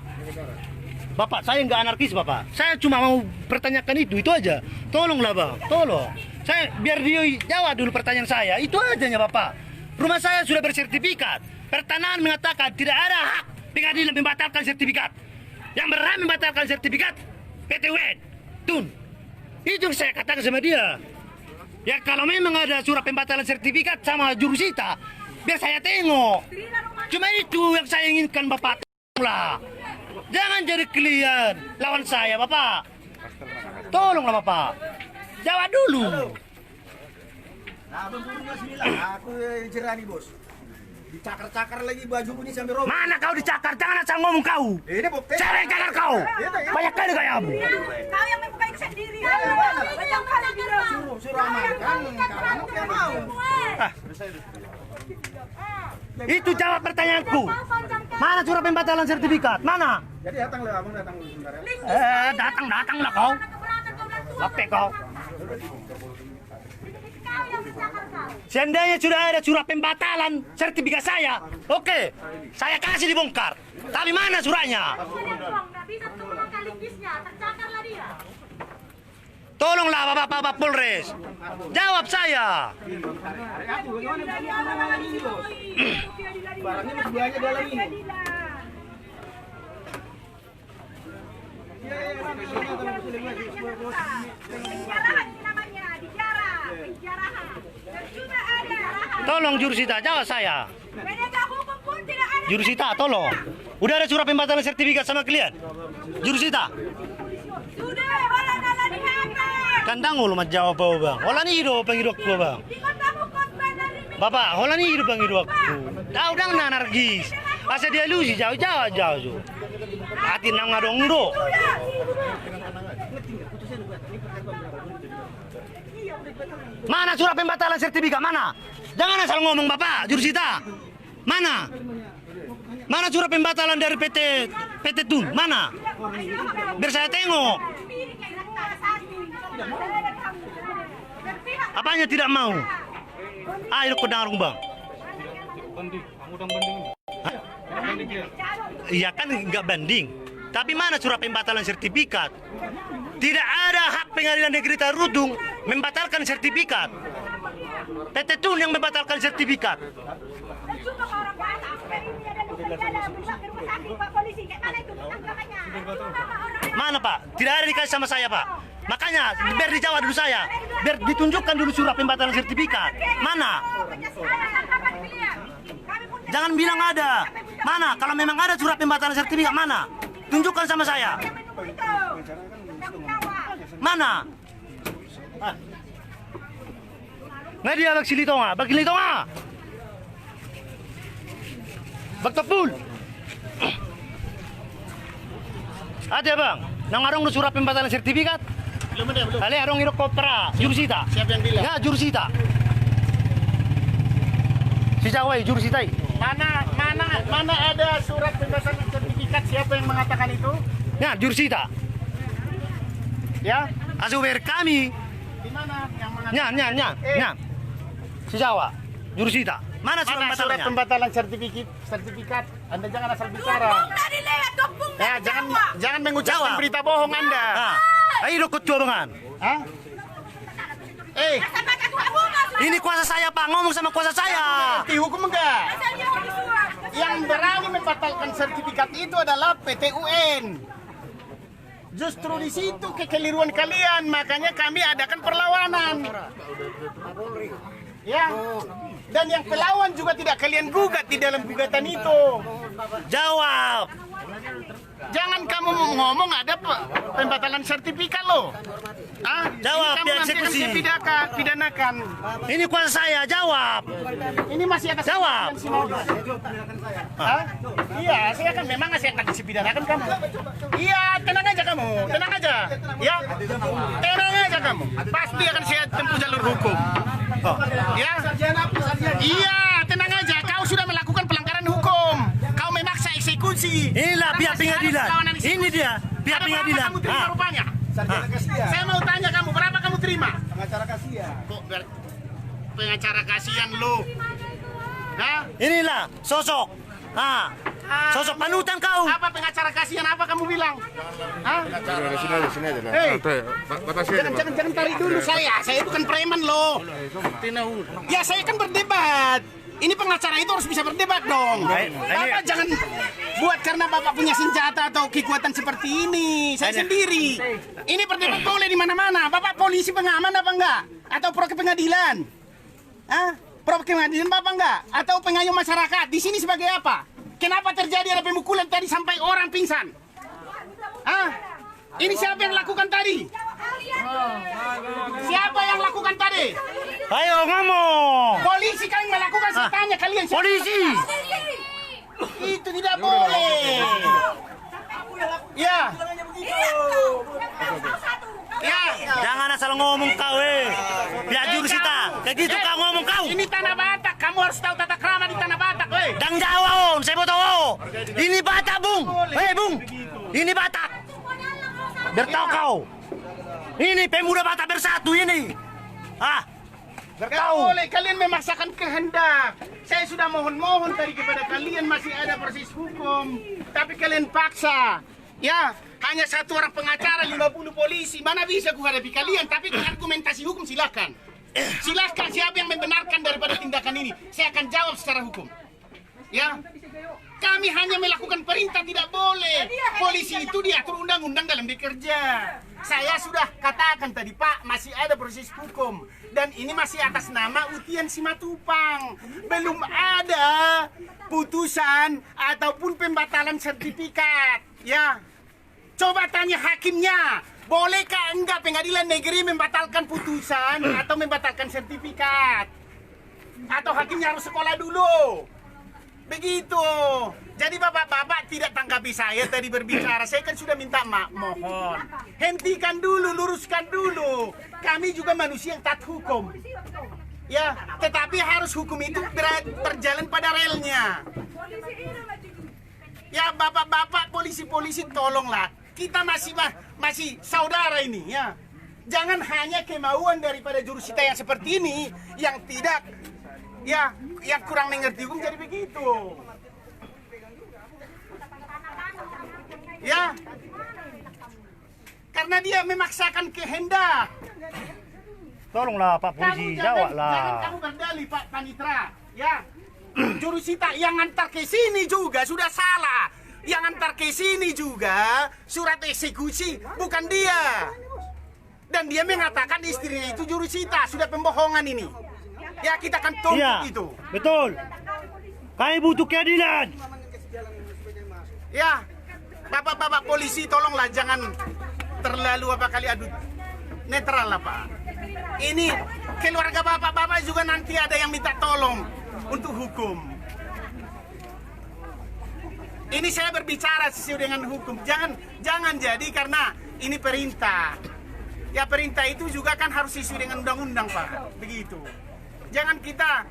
Bapak, saya nggak anarkis, Bapak. Saya cuma mau pertanyakan itu aja. Tolonglah, Bang. Tolong. Saya biar dia jawab dulu pertanyaan saya. Itu aja ya, Bapak. Rumah saya sudah bersertifikat. Pertanahan mengatakan tidak ada hak pengadilan membatalkan sertifikat. Yang berhak membatalkan sertifikat PT UN. Tun. Itu yang saya katakan sama dia. Ya kalau memang ada surat pembatalan sertifikat sama Jursita, biar saya tengok. Cuma itu yang saya inginkan, Bapak. Tolonglah. Jangan jadi klien lawan saya, Bapak. Tolonglah, Bapak. Jawab dulu. Nah, abang turunnya sini lah. Aku cerani, Bos. Dicakar-cakar lagi baju bunyi sampai robek. Mana kau dicakar? Jangan asal ngomong kau. Ini bukti. Saya yang cakar kau. Banyak kali kayamu. Kau yang membuka sendiri. Macam kali gitu. Suruh amankan. Kamu yang mau. Itu jawab pertanyaanku. Mana surat pembatalan sertifikat? Mana? Jadi datanglah, abang datang dulu sebentar ya. Datanglah kau. Lapek kau. Seandainya sudah ada surat pembatalan sertifikat saya, oke, saya kasih dibongkar. Tapi mana suratnya? Tolonglah Bapak Polres, jawab saya. Aku bagaimana ini, Bos? Barangnya masih banyak dalam ini. Penjarahan namanya, dijarah, penjarahan. Dan juga ada. Tolong Jursita, jawab saya. Penegak hukum pun tidak ada. Jursita, tolong. Udah ada surat pembatalan sertifikat sama kalian? Jursita. Sudah, orang dalam dihantar. Kandang lu jawab bang. Hola ni hidup penghidup gua bang. Di kotamu khotbah dari Bapak, hola ni hidup penghidup aku. Tahu dang anarkis. Asa dia lusi jauh. Hati nang ngadong do. Mana surat pembatalan sertifikat? Mana? Jangan asal ngomong Bapak, jurusita. Mana? Mana surat pembatalan dari PT Tun? Mana? Biar saya tengok. Apanya tidak mau? Ayo ke dengar Bang. Iya kan nggak banding. Tapi mana surat pembatalan sertifikat? Tidak ada hak pengadilan negeri Tarutung membatalkan sertifikat. PT Tun yang membatalkan sertifikat. Mana Pak? Tidak ada dikasih sama saya Pak. Makanya biar dijawab dulu saya. Biar ditunjukkan dulu surat pembatalan sertifikat. Mana? Jangan bilang ada. Mana? Kalau memang ada surat pembatalan sertifikat mana? Tunjukkan sama saya. Mana? Nggak dia bagsilito nga. Bagtapul. Ada bang, nangarong no surat pembatalan sertifikat. Belum ada, belum. Ali arong irok kopra, jurusita. Siapa yang bilang? Ya jurusita. Si Jawai jurusita. Mana ada surat pembatalan sertifikat? Siapa yang mengatakan itu? Ya jurusita. Ya, Asuber kami. di mana yang mengatakan? Nya. Si Jawa, jurusita. Mana surat Mana surat pembatalannya? pembatalan sertifikat? Anda jangan asal bicara. Ya, jangan mengucapkan Jawab. berita bohong Anda. Ah, ayo ikut bangan. Hah? Ini kuasa saya Pak, ngomong sama kuasa saya. Di hukum enggak? Yang berani membatalkan sertifikat itu adalah PT UN. Justru di situ kekeliruan kalian, makanya kami adakan perlawanan. Ya. Dan yang pelawan juga tidak kalian gugat di dalam gugatan itu. Jawab. Jangan kamu ngomong ada pembatalan sertifikat loh. Ah, Jawab, ini kamu biar nanti akan eksekusi. saya pidanakan. Ini kuasa saya, jawab. Ini masih atas Jawab. Hah? Iya, saya akan memang saya akan disipidanakan kamu. Iya, tenang aja kamu, tenang aja. Ya, tenang aja kamu. Pasti akan saya tempuh jalur hukum. Ya, iya, tenang aja. Kau sudah melakukan pelanggaran hukum. Kau memaksa eksekusi. Inilah pihak Masih ada pengadilan. perlawanan eksekusi. Ini dia pihak Ada berapa pengadilan. kamu terima rupanya? Saya mau tanya kamu, berapa kamu terima? Pengacara kasihan. Kok pengacara kasihan lu? Hah? Inilah sosok. Sosok panutan kau. Apa pengacara kasihan? Apa kamu bilang? Hah? Sini aja lah. Hei, Batasi aja, Pak. jangan tarik dulu saya. Saya bukan preman loh. Ya saya kan berdebat. Ini pengacara itu harus bisa berdebat dong. Bapak jangan buat karena Bapak punya senjata atau kekuatan seperti ini. Saya sendiri. Ini berdebat boleh di mana-mana. Bapak polisi pengaman apa enggak? Atau pro ke pengadilan? Hah? Pro ke pengadilan Bapak enggak? Atau pengayom masyarakat? Di sini sebagai apa? Kenapa terjadi ada pemukulan tadi sampai orang pingsan? Hah? Ini siapa yang lakukan tadi? Siapa yang lakukan tadi? Ayo ngomong. Polisi kan yang melakukan, saya tanya kalian siapa? Polisi. Itu tidak boleh. Ya. Ya. Jangan asal ngomong kau Pihak jurusita. Kayak gitu kau ngomong kau. Ini tanah Batak, kamu harus tahu tata krama di tanah Batak, weh. Dang Jawa om, saya mau tahu. Ini Batak bung. Bung. Ini Batak. Biar tahu kau. Ini pemuda Batak bersatu ini. Gak boleh, kalian memaksakan kehendak. Saya sudah mohon-mohon tadi kepada kalian, masih ada proses hukum. Tapi kalian paksa. Ya, hanya satu orang pengacara, 50 polisi. Mana bisa ku hadapi kalian? Tapi dengan argumentasi hukum silakan. Silakan siapa yang membenarkan daripada tindakan ini. Saya akan jawab secara hukum. Ya, kami hanya melakukan perintah, tidak boleh. Polisi itu diatur undang-undang dalam bekerja. Saya sudah katakan tadi Pak, masih ada proses hukum. Dan ini masih atas nama Utian Simatupang. Belum ada putusan ataupun pembatalan sertifikat. Ya, coba tanya hakimnya. Bolehkah enggak pengadilan negeri membatalkan putusan atau membatalkan sertifikat? Atau hakimnya harus sekolah dulu? Begitu. Jadi bapak-bapak tidak tanggapi saya tadi berbicara. Saya kan sudah minta mohon. Hentikan dulu, luruskan dulu. Kami juga manusia yang taat hukum. Ya, tetapi harus hukum itu berjalan pada relnya. Ya, bapak-bapak, polisi-polisi, tolonglah. Kita masih saudara ini, ya. Jangan hanya kemauan daripada jurusita yang seperti ini yang tidak, ya, yang kurang mengerti hukum jadi begitu. Ya, karena dia memaksakan kehendak. Tolonglah Pak Polisi, jawablah. Jangan kamu berdali Pak Panitra. Ya, jurusita yang antar ke sini juga sudah salah. Yang antar ke sini juga surat eksekusi bukan dia. Dan dia mengatakan istrinya itu jurusita, sudah pembohongan ini. Ya, kita akan tuntut Iya, itu. betul. Kami butuh keadilan. Ya, bapak-bapak polisi tolonglah jangan terlalu adu netral lah Pak. Ini keluarga bapak-bapak juga nanti ada yang minta tolong untuk hukum. Ini saya berbicara sesuai dengan hukum. Jangan jadi karena ini perintah. Ya, perintah itu juga kan harus sesuai dengan undang-undang Pak. Begitu. Jangan kita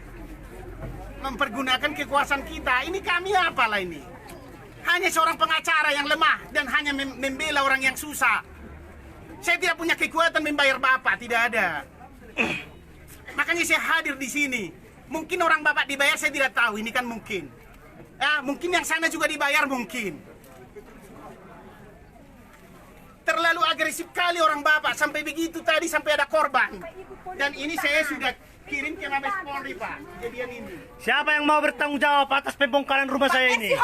mempergunakan kekuasaan kita. Ini kami apalah ini? Hanya seorang pengacara yang lemah dan hanya membela orang yang susah. Saya tidak punya kekuatan membayar bapak, tidak ada. Makanya saya hadir di sini. Mungkin orang bapak dibayar, saya tidak tahu. Ini kan mungkin. Ya, mungkin yang sana juga dibayar mungkin. Terlalu agresif kali orang bapak sampai begitu tadi sampai ada korban. Dan ini saya sudah kirim ke Mabes Polri Pak. Kejadian ini. Siapa yang mau bertanggung jawab atas pembongkaran rumah saya ini?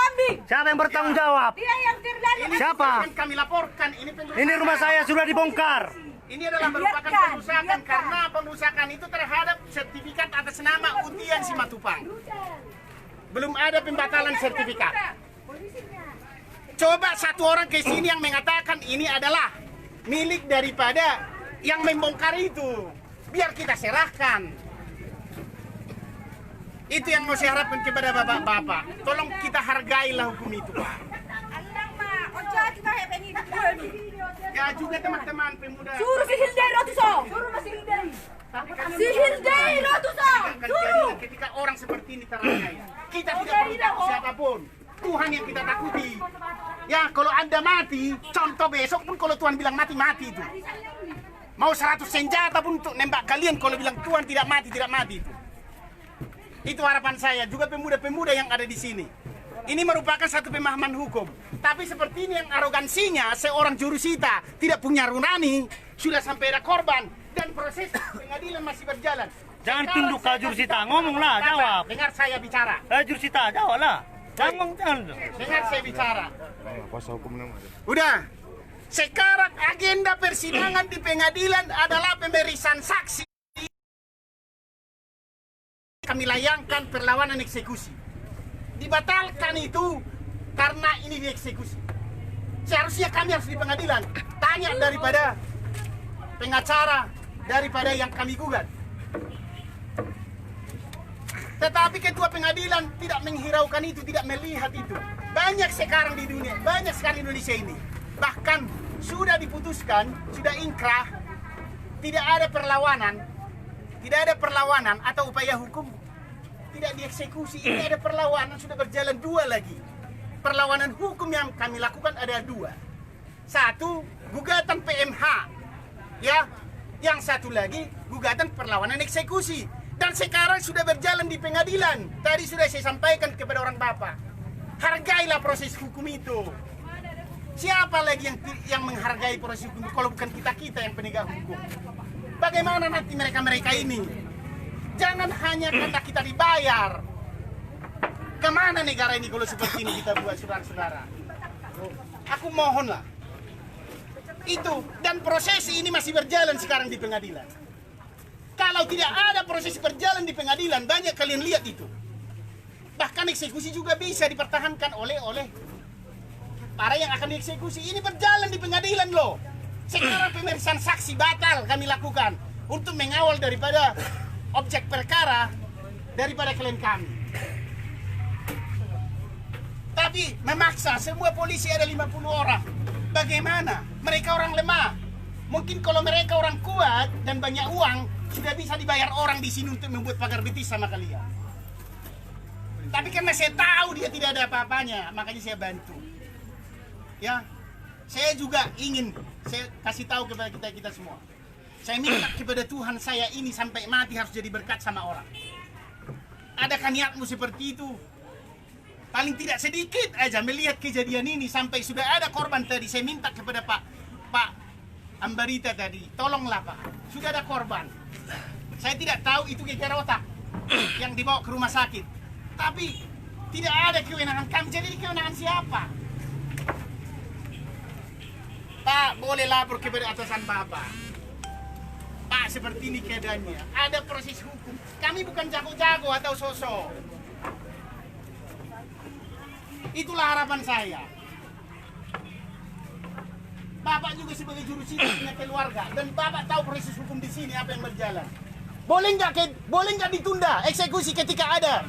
Siapa yang bertanggung jawab? Dia yang terlalu. Ini Siapa? akan kami laporkan. Ini rumah saya sudah dibongkar. Ini adalah merupakan perusakan karena perusakan itu terhadap sertifikat atas nama Utian Simatupang. Belum ada pembatalan sertifikat. Coba satu orang ke sini yang mengatakan ini adalah milik daripada yang membongkar itu. Biar kita serahkan. Itu yang mau saya harapkan kepada bapak-bapak. Tolong kita hargailah hukum itu, Pak. Ya juga teman-teman pemuda. Suruh si Hildai Rotuso. Suruh si Hildai. Si Hildai Rotuso. Suruh. Ketika orang seperti ini teraniaya, kita tidak perlu takut siapapun. Tuhan yang kita takuti. Ya, kalau Anda mati, contoh besok pun kalau Tuhan bilang mati, mati itu. Mau 100 senjata pun untuk nembak kalian kalau bilang Tuhan tidak mati, tidak mati itu. Itu harapan saya, juga pemuda-pemuda yang ada di sini. Ini merupakan satu pemahaman hukum. Tapi seperti ini yang arogansinya seorang jurusita tidak punya nurani, sudah sampai ada korban dan proses pengadilan masih berjalan. Jangan tunduk ke jurusita, ngomonglah, jawab. Dengar saya bicara. Jurusita, jawablah. Jangan. Dengar saya bicara. Udah. Sekarang agenda persidangan di pengadilan adalah pemeriksaan saksi. Kami layangkan perlawanan eksekusi. Dibatalkan itu karena ini dieksekusi. Seharusnya kami harus di pengadilan tanya daripada pengacara, daripada yang kami gugat. Tetapi ketua pengadilan tidak menghiraukan itu, tidak melihat itu. Banyak sekarang di dunia, banyak sekali Indonesia ini. Bahkan sudah diputuskan, sudah inkrah, tidak ada perlawanan atau upaya hukum, tidak dieksekusi. Ini ada perlawanan, sudah berjalan dua lagi. Perlawanan hukum yang kami lakukan ada dua. Satu, gugatan PMH, ya. Yang satu lagi, gugatan perlawanan eksekusi. Dan sekarang sudah berjalan di pengadilan. Tadi sudah saya sampaikan kepada orang bapak. Hargailah proses hukum itu. Siapa lagi yang menghargai proses hukum kalau bukan kita yang penegak hukum? Bagaimana nanti mereka ini? Jangan hanya karena kita dibayar. Kemana negara ini kalau seperti ini kita buat saudara-saudara? Aku mohonlah. Itu dan proses ini masih berjalan sekarang di pengadilan. Kalau tidak ada proses berjalan di pengadilan, banyak kalian lihat itu. Bahkan eksekusi juga bisa dipertahankan oleh para yang akan dieksekusi. Ini berjalan di pengadilan loh. Sekarang pemeriksaan saksi batal kami lakukan untuk mengawal daripada objek perkara daripada klien kami. Tapi memaksa semua polisi ada 50 orang. Bagaimana? Mereka orang lemah. Mungkin kalau mereka orang kuat dan banyak uang, sudah bisa dibayar orang di sini untuk membuat pagar betis sama kalian. Tapi karena saya tahu dia tidak ada apa-apanya, makanya saya bantu. Ya, saya juga ingin saya kasih tahu kepada kita semua. Saya minta kepada Tuhan saya ini sampai mati harus jadi berkat sama orang. Adakah niatmu seperti itu? Paling tidak sedikit aja melihat kejadian ini sampai sudah ada korban tadi. Saya minta kepada Pak Ambarita tadi, tolonglah Pak, sudah ada korban. Saya tidak tahu itu gegar otak yang dibawa ke rumah sakit. Tapi tidak ada kewenangan kami, jadi kewenangan siapa? Pak, boleh lapor kepada atasan Bapak. Pak, seperti ini keadaannya. Ada proses hukum. Kami bukan jago-jago atau sosok. Itulah harapan saya. Bapak juga sebagai jurusita punya keluarga dan Bapak tahu proses hukum di sini apa yang berjalan. Boleh nggak ditunda eksekusi ketika ada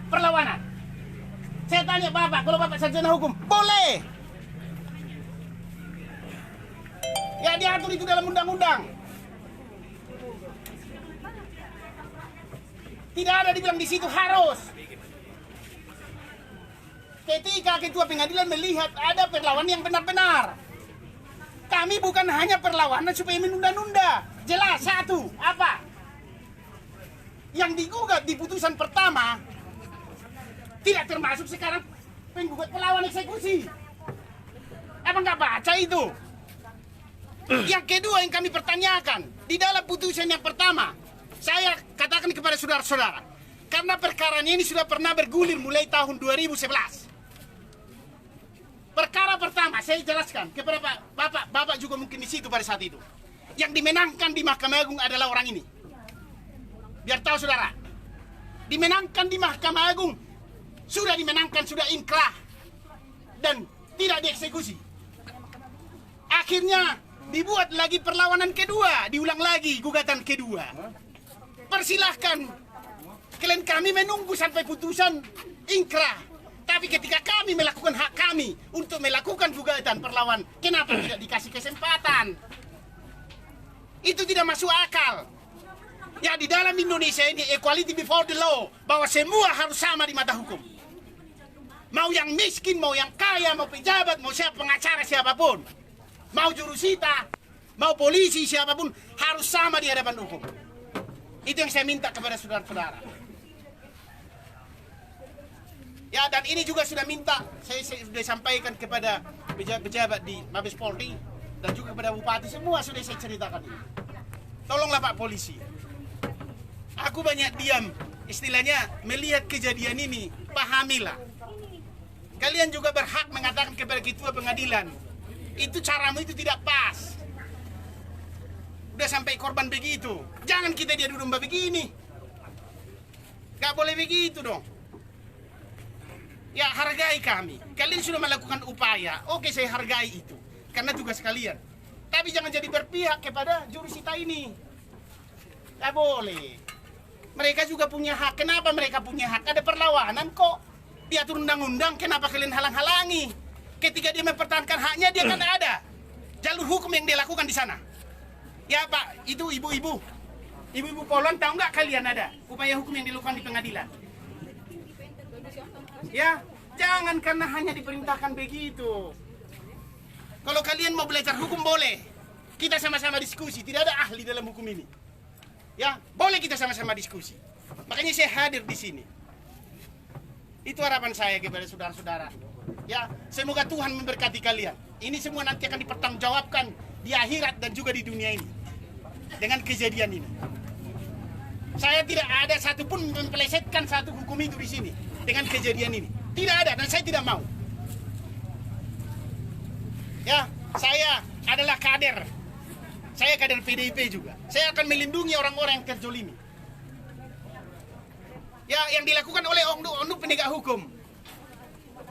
perlawanan? Saya tanya Bapak, kalau Bapak sarjana hukum, boleh. Ya diatur itu dalam undang-undang. Tidak ada dibilang di situ harus. Ketika ketua pengadilan melihat ada perlawanan yang benar-benar. Kami bukan hanya perlawanan supaya menunda-nunda. Jelas satu, apa? Yang digugat di putusan pertama tidak termasuk sekarang penggugat perlawanan eksekusi. Apa nggak baca itu? Yang kedua yang kami pertanyakan, di dalam putusan yang pertama, saya katakan kepada saudara-saudara, karena perkaranya ini sudah pernah bergulir mulai tahun 2011. Perkara pertama saya jelaskan kepada Bapak juga mungkin di situ pada saat itu. Yang dimenangkan di Mahkamah Agung adalah orang ini. Biar tahu saudara, dimenangkan di Mahkamah Agung, sudah dimenangkan, sudah inkrah dan tidak dieksekusi. Akhirnya dibuat lagi perlawanan kedua, diulang lagi gugatan kedua. Persilahkan klien kami menunggu sampai putusan inkrah. Tapi ketika kami melakukan hak kami untuk melakukan gugatan perlawan, kenapa tidak dikasih kesempatan? Itu tidak masuk akal. Ya di dalam Indonesia ini equality before the law, bahwa semua harus sama di mata hukum. Mau yang miskin, mau yang kaya, mau pejabat, mau siapa pengacara siapapun, mau jurusita, mau polisi siapapun harus sama di hadapan hukum. Itu yang saya minta kepada saudara-saudara. Ya dan ini juga sudah minta, saya sudah sampaikan kepada pejabat di Mabes Polri dan juga kepada Bupati, semua sudah saya ceritakan ini. Tolonglah Pak Polisi. Aku banyak diam, istilahnya melihat kejadian ini, pahamilah. Kalian juga berhak mengatakan kepada ketua pengadilan, itu caramu itu tidak pas. Udah sampai korban begitu, jangan kita diadu domba begini. Gak boleh begitu dong. Ya hargai kami. Kalian sudah melakukan upaya. Oke, saya hargai itu. Karena tugas kalian. Tapi jangan jadi berpihak kepada jurusita ini. Tidak boleh. Mereka juga punya hak. Kenapa mereka punya hak? Ada perlawanan kok. Diatur undang-undang. Kenapa kalian halang-halangi? Ketika dia mempertahankan haknya, dia kan ada jalur hukum yang dia lakukan di sana. Ya Pak, itu ibu-ibu. Ibu-ibu Polon, tahu nggak kalian ada upaya hukum yang dilakukan di pengadilan? Ya, jangan karena hanya diperintahkan begitu. Kalau kalian mau belajar hukum boleh. Kita sama-sama diskusi, tidak ada ahli dalam hukum ini. Ya, boleh kita sama-sama diskusi. Makanya saya hadir di sini. Itu harapan saya kepada saudara-saudara. Ya, semoga Tuhan memberkati kalian. Ini semua nanti akan dipertanggungjawabkan di akhirat dan juga di dunia ini. Dengan kejadian ini. Saya tidak ada satupun mempelesetkan satu hukum itu di sini. Dengan kejadian ini. Tidak ada dan saya tidak mau. Ya, saya adalah kader. Saya kader PDIP juga. Saya akan melindungi orang-orang yang terzolimi. Ya, yang dilakukan oleh oknum penegak hukum.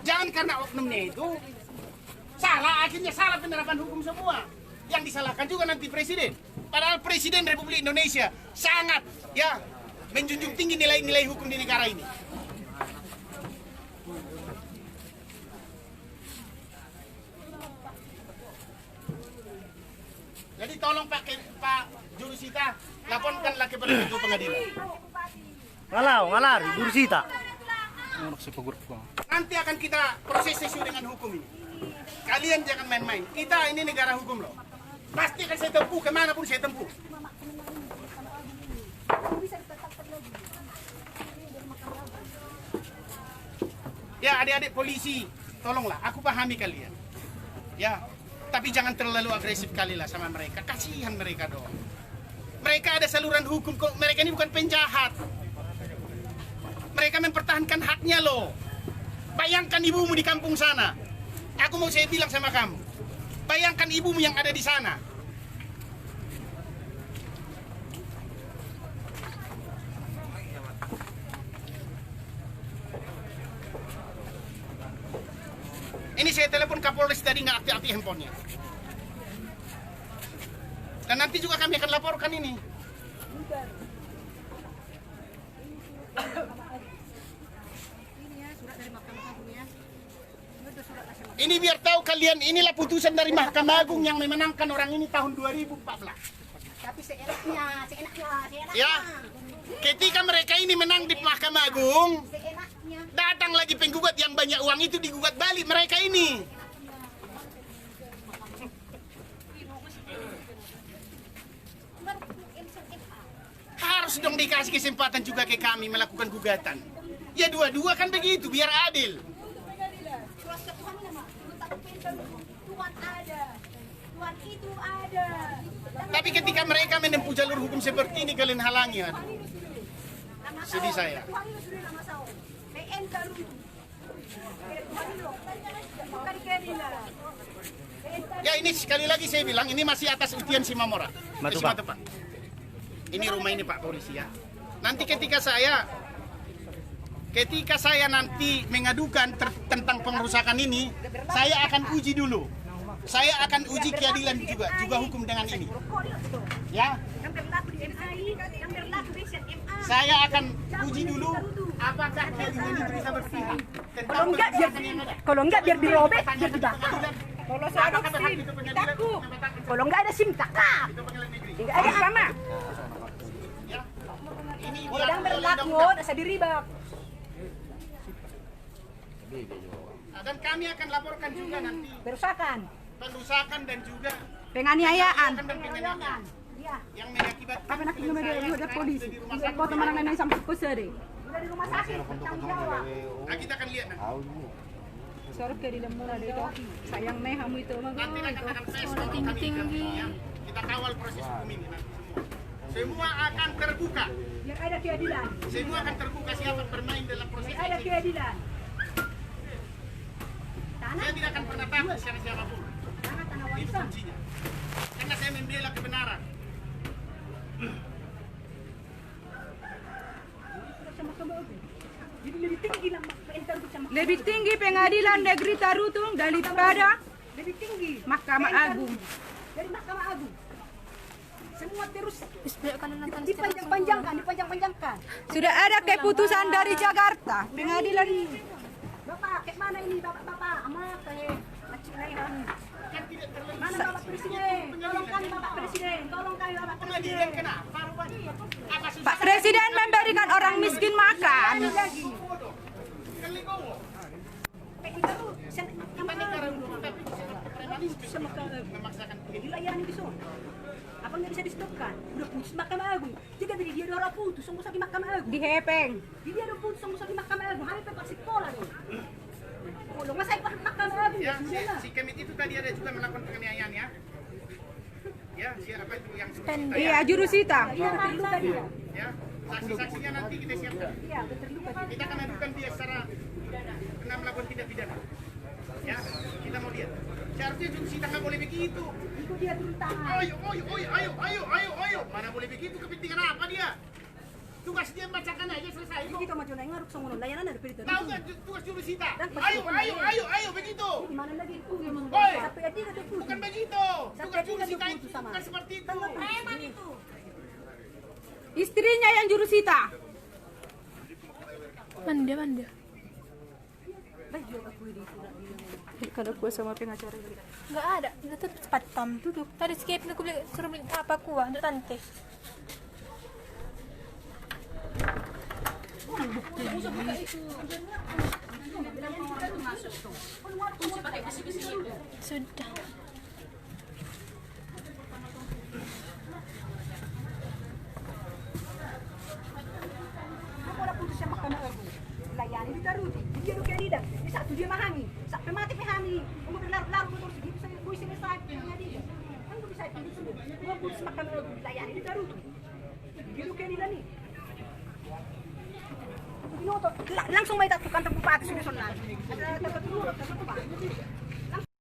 Jangan karena oknumnya itu salah, akhirnya salah penerapan hukum semua. Yang disalahkan juga nanti presiden. Padahal Presiden Republik Indonesia sangat ya menjunjung tinggi nilai-nilai hukum di negara ini. Jadi tolong Pak Jurusita, laporkanlah kepada ketua pengadilan. Ngalar, Jurusita. Nanti akan kita proses sesuai dengan hukum ini. Kalian jangan main-main. Kita ini negara hukum loh. Pasti akan saya tempuh kemanapun saya tempuh. Ya adik-adik polisi, tolonglah. Aku pahami kalian. Ya, tapi jangan terlalu agresif kali lah sama mereka. Kasihan mereka dong. Mereka ada saluran hukum kok. Mereka ini bukan penjahat. Mereka mempertahankan haknya loh. Bayangkan ibumu di kampung sana. Aku mau saya bilang sama kamu. Bayangkan ibumu yang ada di sana. Ini saya telepon Kapolres tadi nggak aktif-aktif handphonenya. Dan nanti juga kami akan laporkan ini. Ini biar tahu kalian, inilah putusan dari Mahkamah Agung yang memenangkan orang ini tahun 2014. Tapi seenaknya. Ya, ketika mereka ini menang di Mahkamah Agung, datang lagi penggugat yang banyak uang itu digugat balik mereka ini. Harus dong dikasih kesempatan juga ke kami melakukan gugatan. Ya dua-dua kan begitu, biar adil. Tuhan ada. Tuhan itu ada. Tapi ketika mereka menempuh jalur hukum seperti ini, kalian halangi. Aduh. Sedih saya. Ya ini sekali lagi saya bilang, ini masih atas ujian Simamora. Pak. Ini rumah ini Pak polisi ya. Nanti ketika saya nanti mengadukan tentang pengerusakan ini, saya akan uji dulu. Saya akan uji keadilan juga hukum dengan ini. Ya. Saya akan uji dulu apakah keadilan itu bisa berpihak. Kalau enggak biar dirobek, biar dibakar. Kalau saya adopsi, takut. Kalau enggak ada SIM takap. Enggak ada sama. Yang berlaku, saya diribak. Dan kami akan laporkan juga nanti perusakan dan juga penganiayaan. Yang mengakibatkan Apa nak ada polisi? Kau teman nenek sampai pusat deh. Udah di rumah sakit. Nah, kita akan lihat nanti. Sorok ke di dalam murah itu. Sayang nih kamu itu mah. Nanti akan Facebook tinggi. Kita kawal proses hukum ini nanti. Semua akan terbuka. Biar ada keadilan. Semua akan terbuka siapa bermain dalam proses Biar ada ini. keadilan. Saya tidak akan pernah takut siapapun. Tanah Itu warisan. kuncinya. Karena saya membela kebenaran. Jadi lebih tinggi lah sama. Lebih tinggi pengadilan negeri Tarutung daripada Lebih tinggi. Mahkamah Agung. Dari Mahkamah Agung. Semua terus dipanjang-panjangkan. Sudah ada keputusan dari Jakarta. Pengadilan Bapak, kayak mana ini Bapak? Amat kayak mana Bapak Presiden? Tolong kami Bapak Presiden. Tolong kami Bapak Presiden. Pengadilan kenapa rupanya? Apa susah? Pak Presiden memberikan orang miskin makan. Memaksakan Dilayani di sana. Apa nggak bisa di-stopkan? Udah putus Mahkamah Agung. Jika dia udah putus, sungguh di Mahkamah Agung. Dihepeng. Dia udah putus, sungguh di Mahkamah Agung. Hari pasti pola dong. Kalau masa ikut Mahkamah Agung ya, sudah lah. si Kemit itu tadi ada juga melakukan penganiayaan ya. Ya, siapa itu yang Iya, Jurusita. Iya, terluka dia. ya. Saksi-saksinya nanti kita siapkan. Iya, terluka. Kita akan adukan dia secara kena melakukan tindak pidana. Ya, kita mau lihat. Seharusnya Jurusita nggak boleh begitu. Itu dia turun tangan. Ayo. Mana boleh begitu, kepentingan apa dia? Tugas dia bacakan aja selesai. Kita maju naik ngaruk sama layanan ada berita. Tahu nggak tugas Jurusita? Dan pasti Ayo begitu. Di mana lagi itu? Oi, Sampai dia udah putus. bukan begitu. Tugas Sampai dia Jurusita udah itu putus sama. bukan seperti itu. Preman itu. Istrinya yang Jurusita. Manda. Baik juga aku di surat dia. Kalau gue sama pengacara. Nggak ada, itu tuh patam duduk. Tadi skip aku suruh beli apa kuah untuk tante. Sudah. Ako na putus siya makanago. Layani di daruti. Dia lu kaya dida. Di satu dia mahami. Sa pematik mahami. Umur larut-larut motor segitu saya kuis ini saya punya dia. Kan bisa itu semua. Gua putus makanago. Layani di daruti. Dia lu kaya dida nih. Binoto, langsung may tatukang bupati sinisunod. At tatutulog, tatutulog.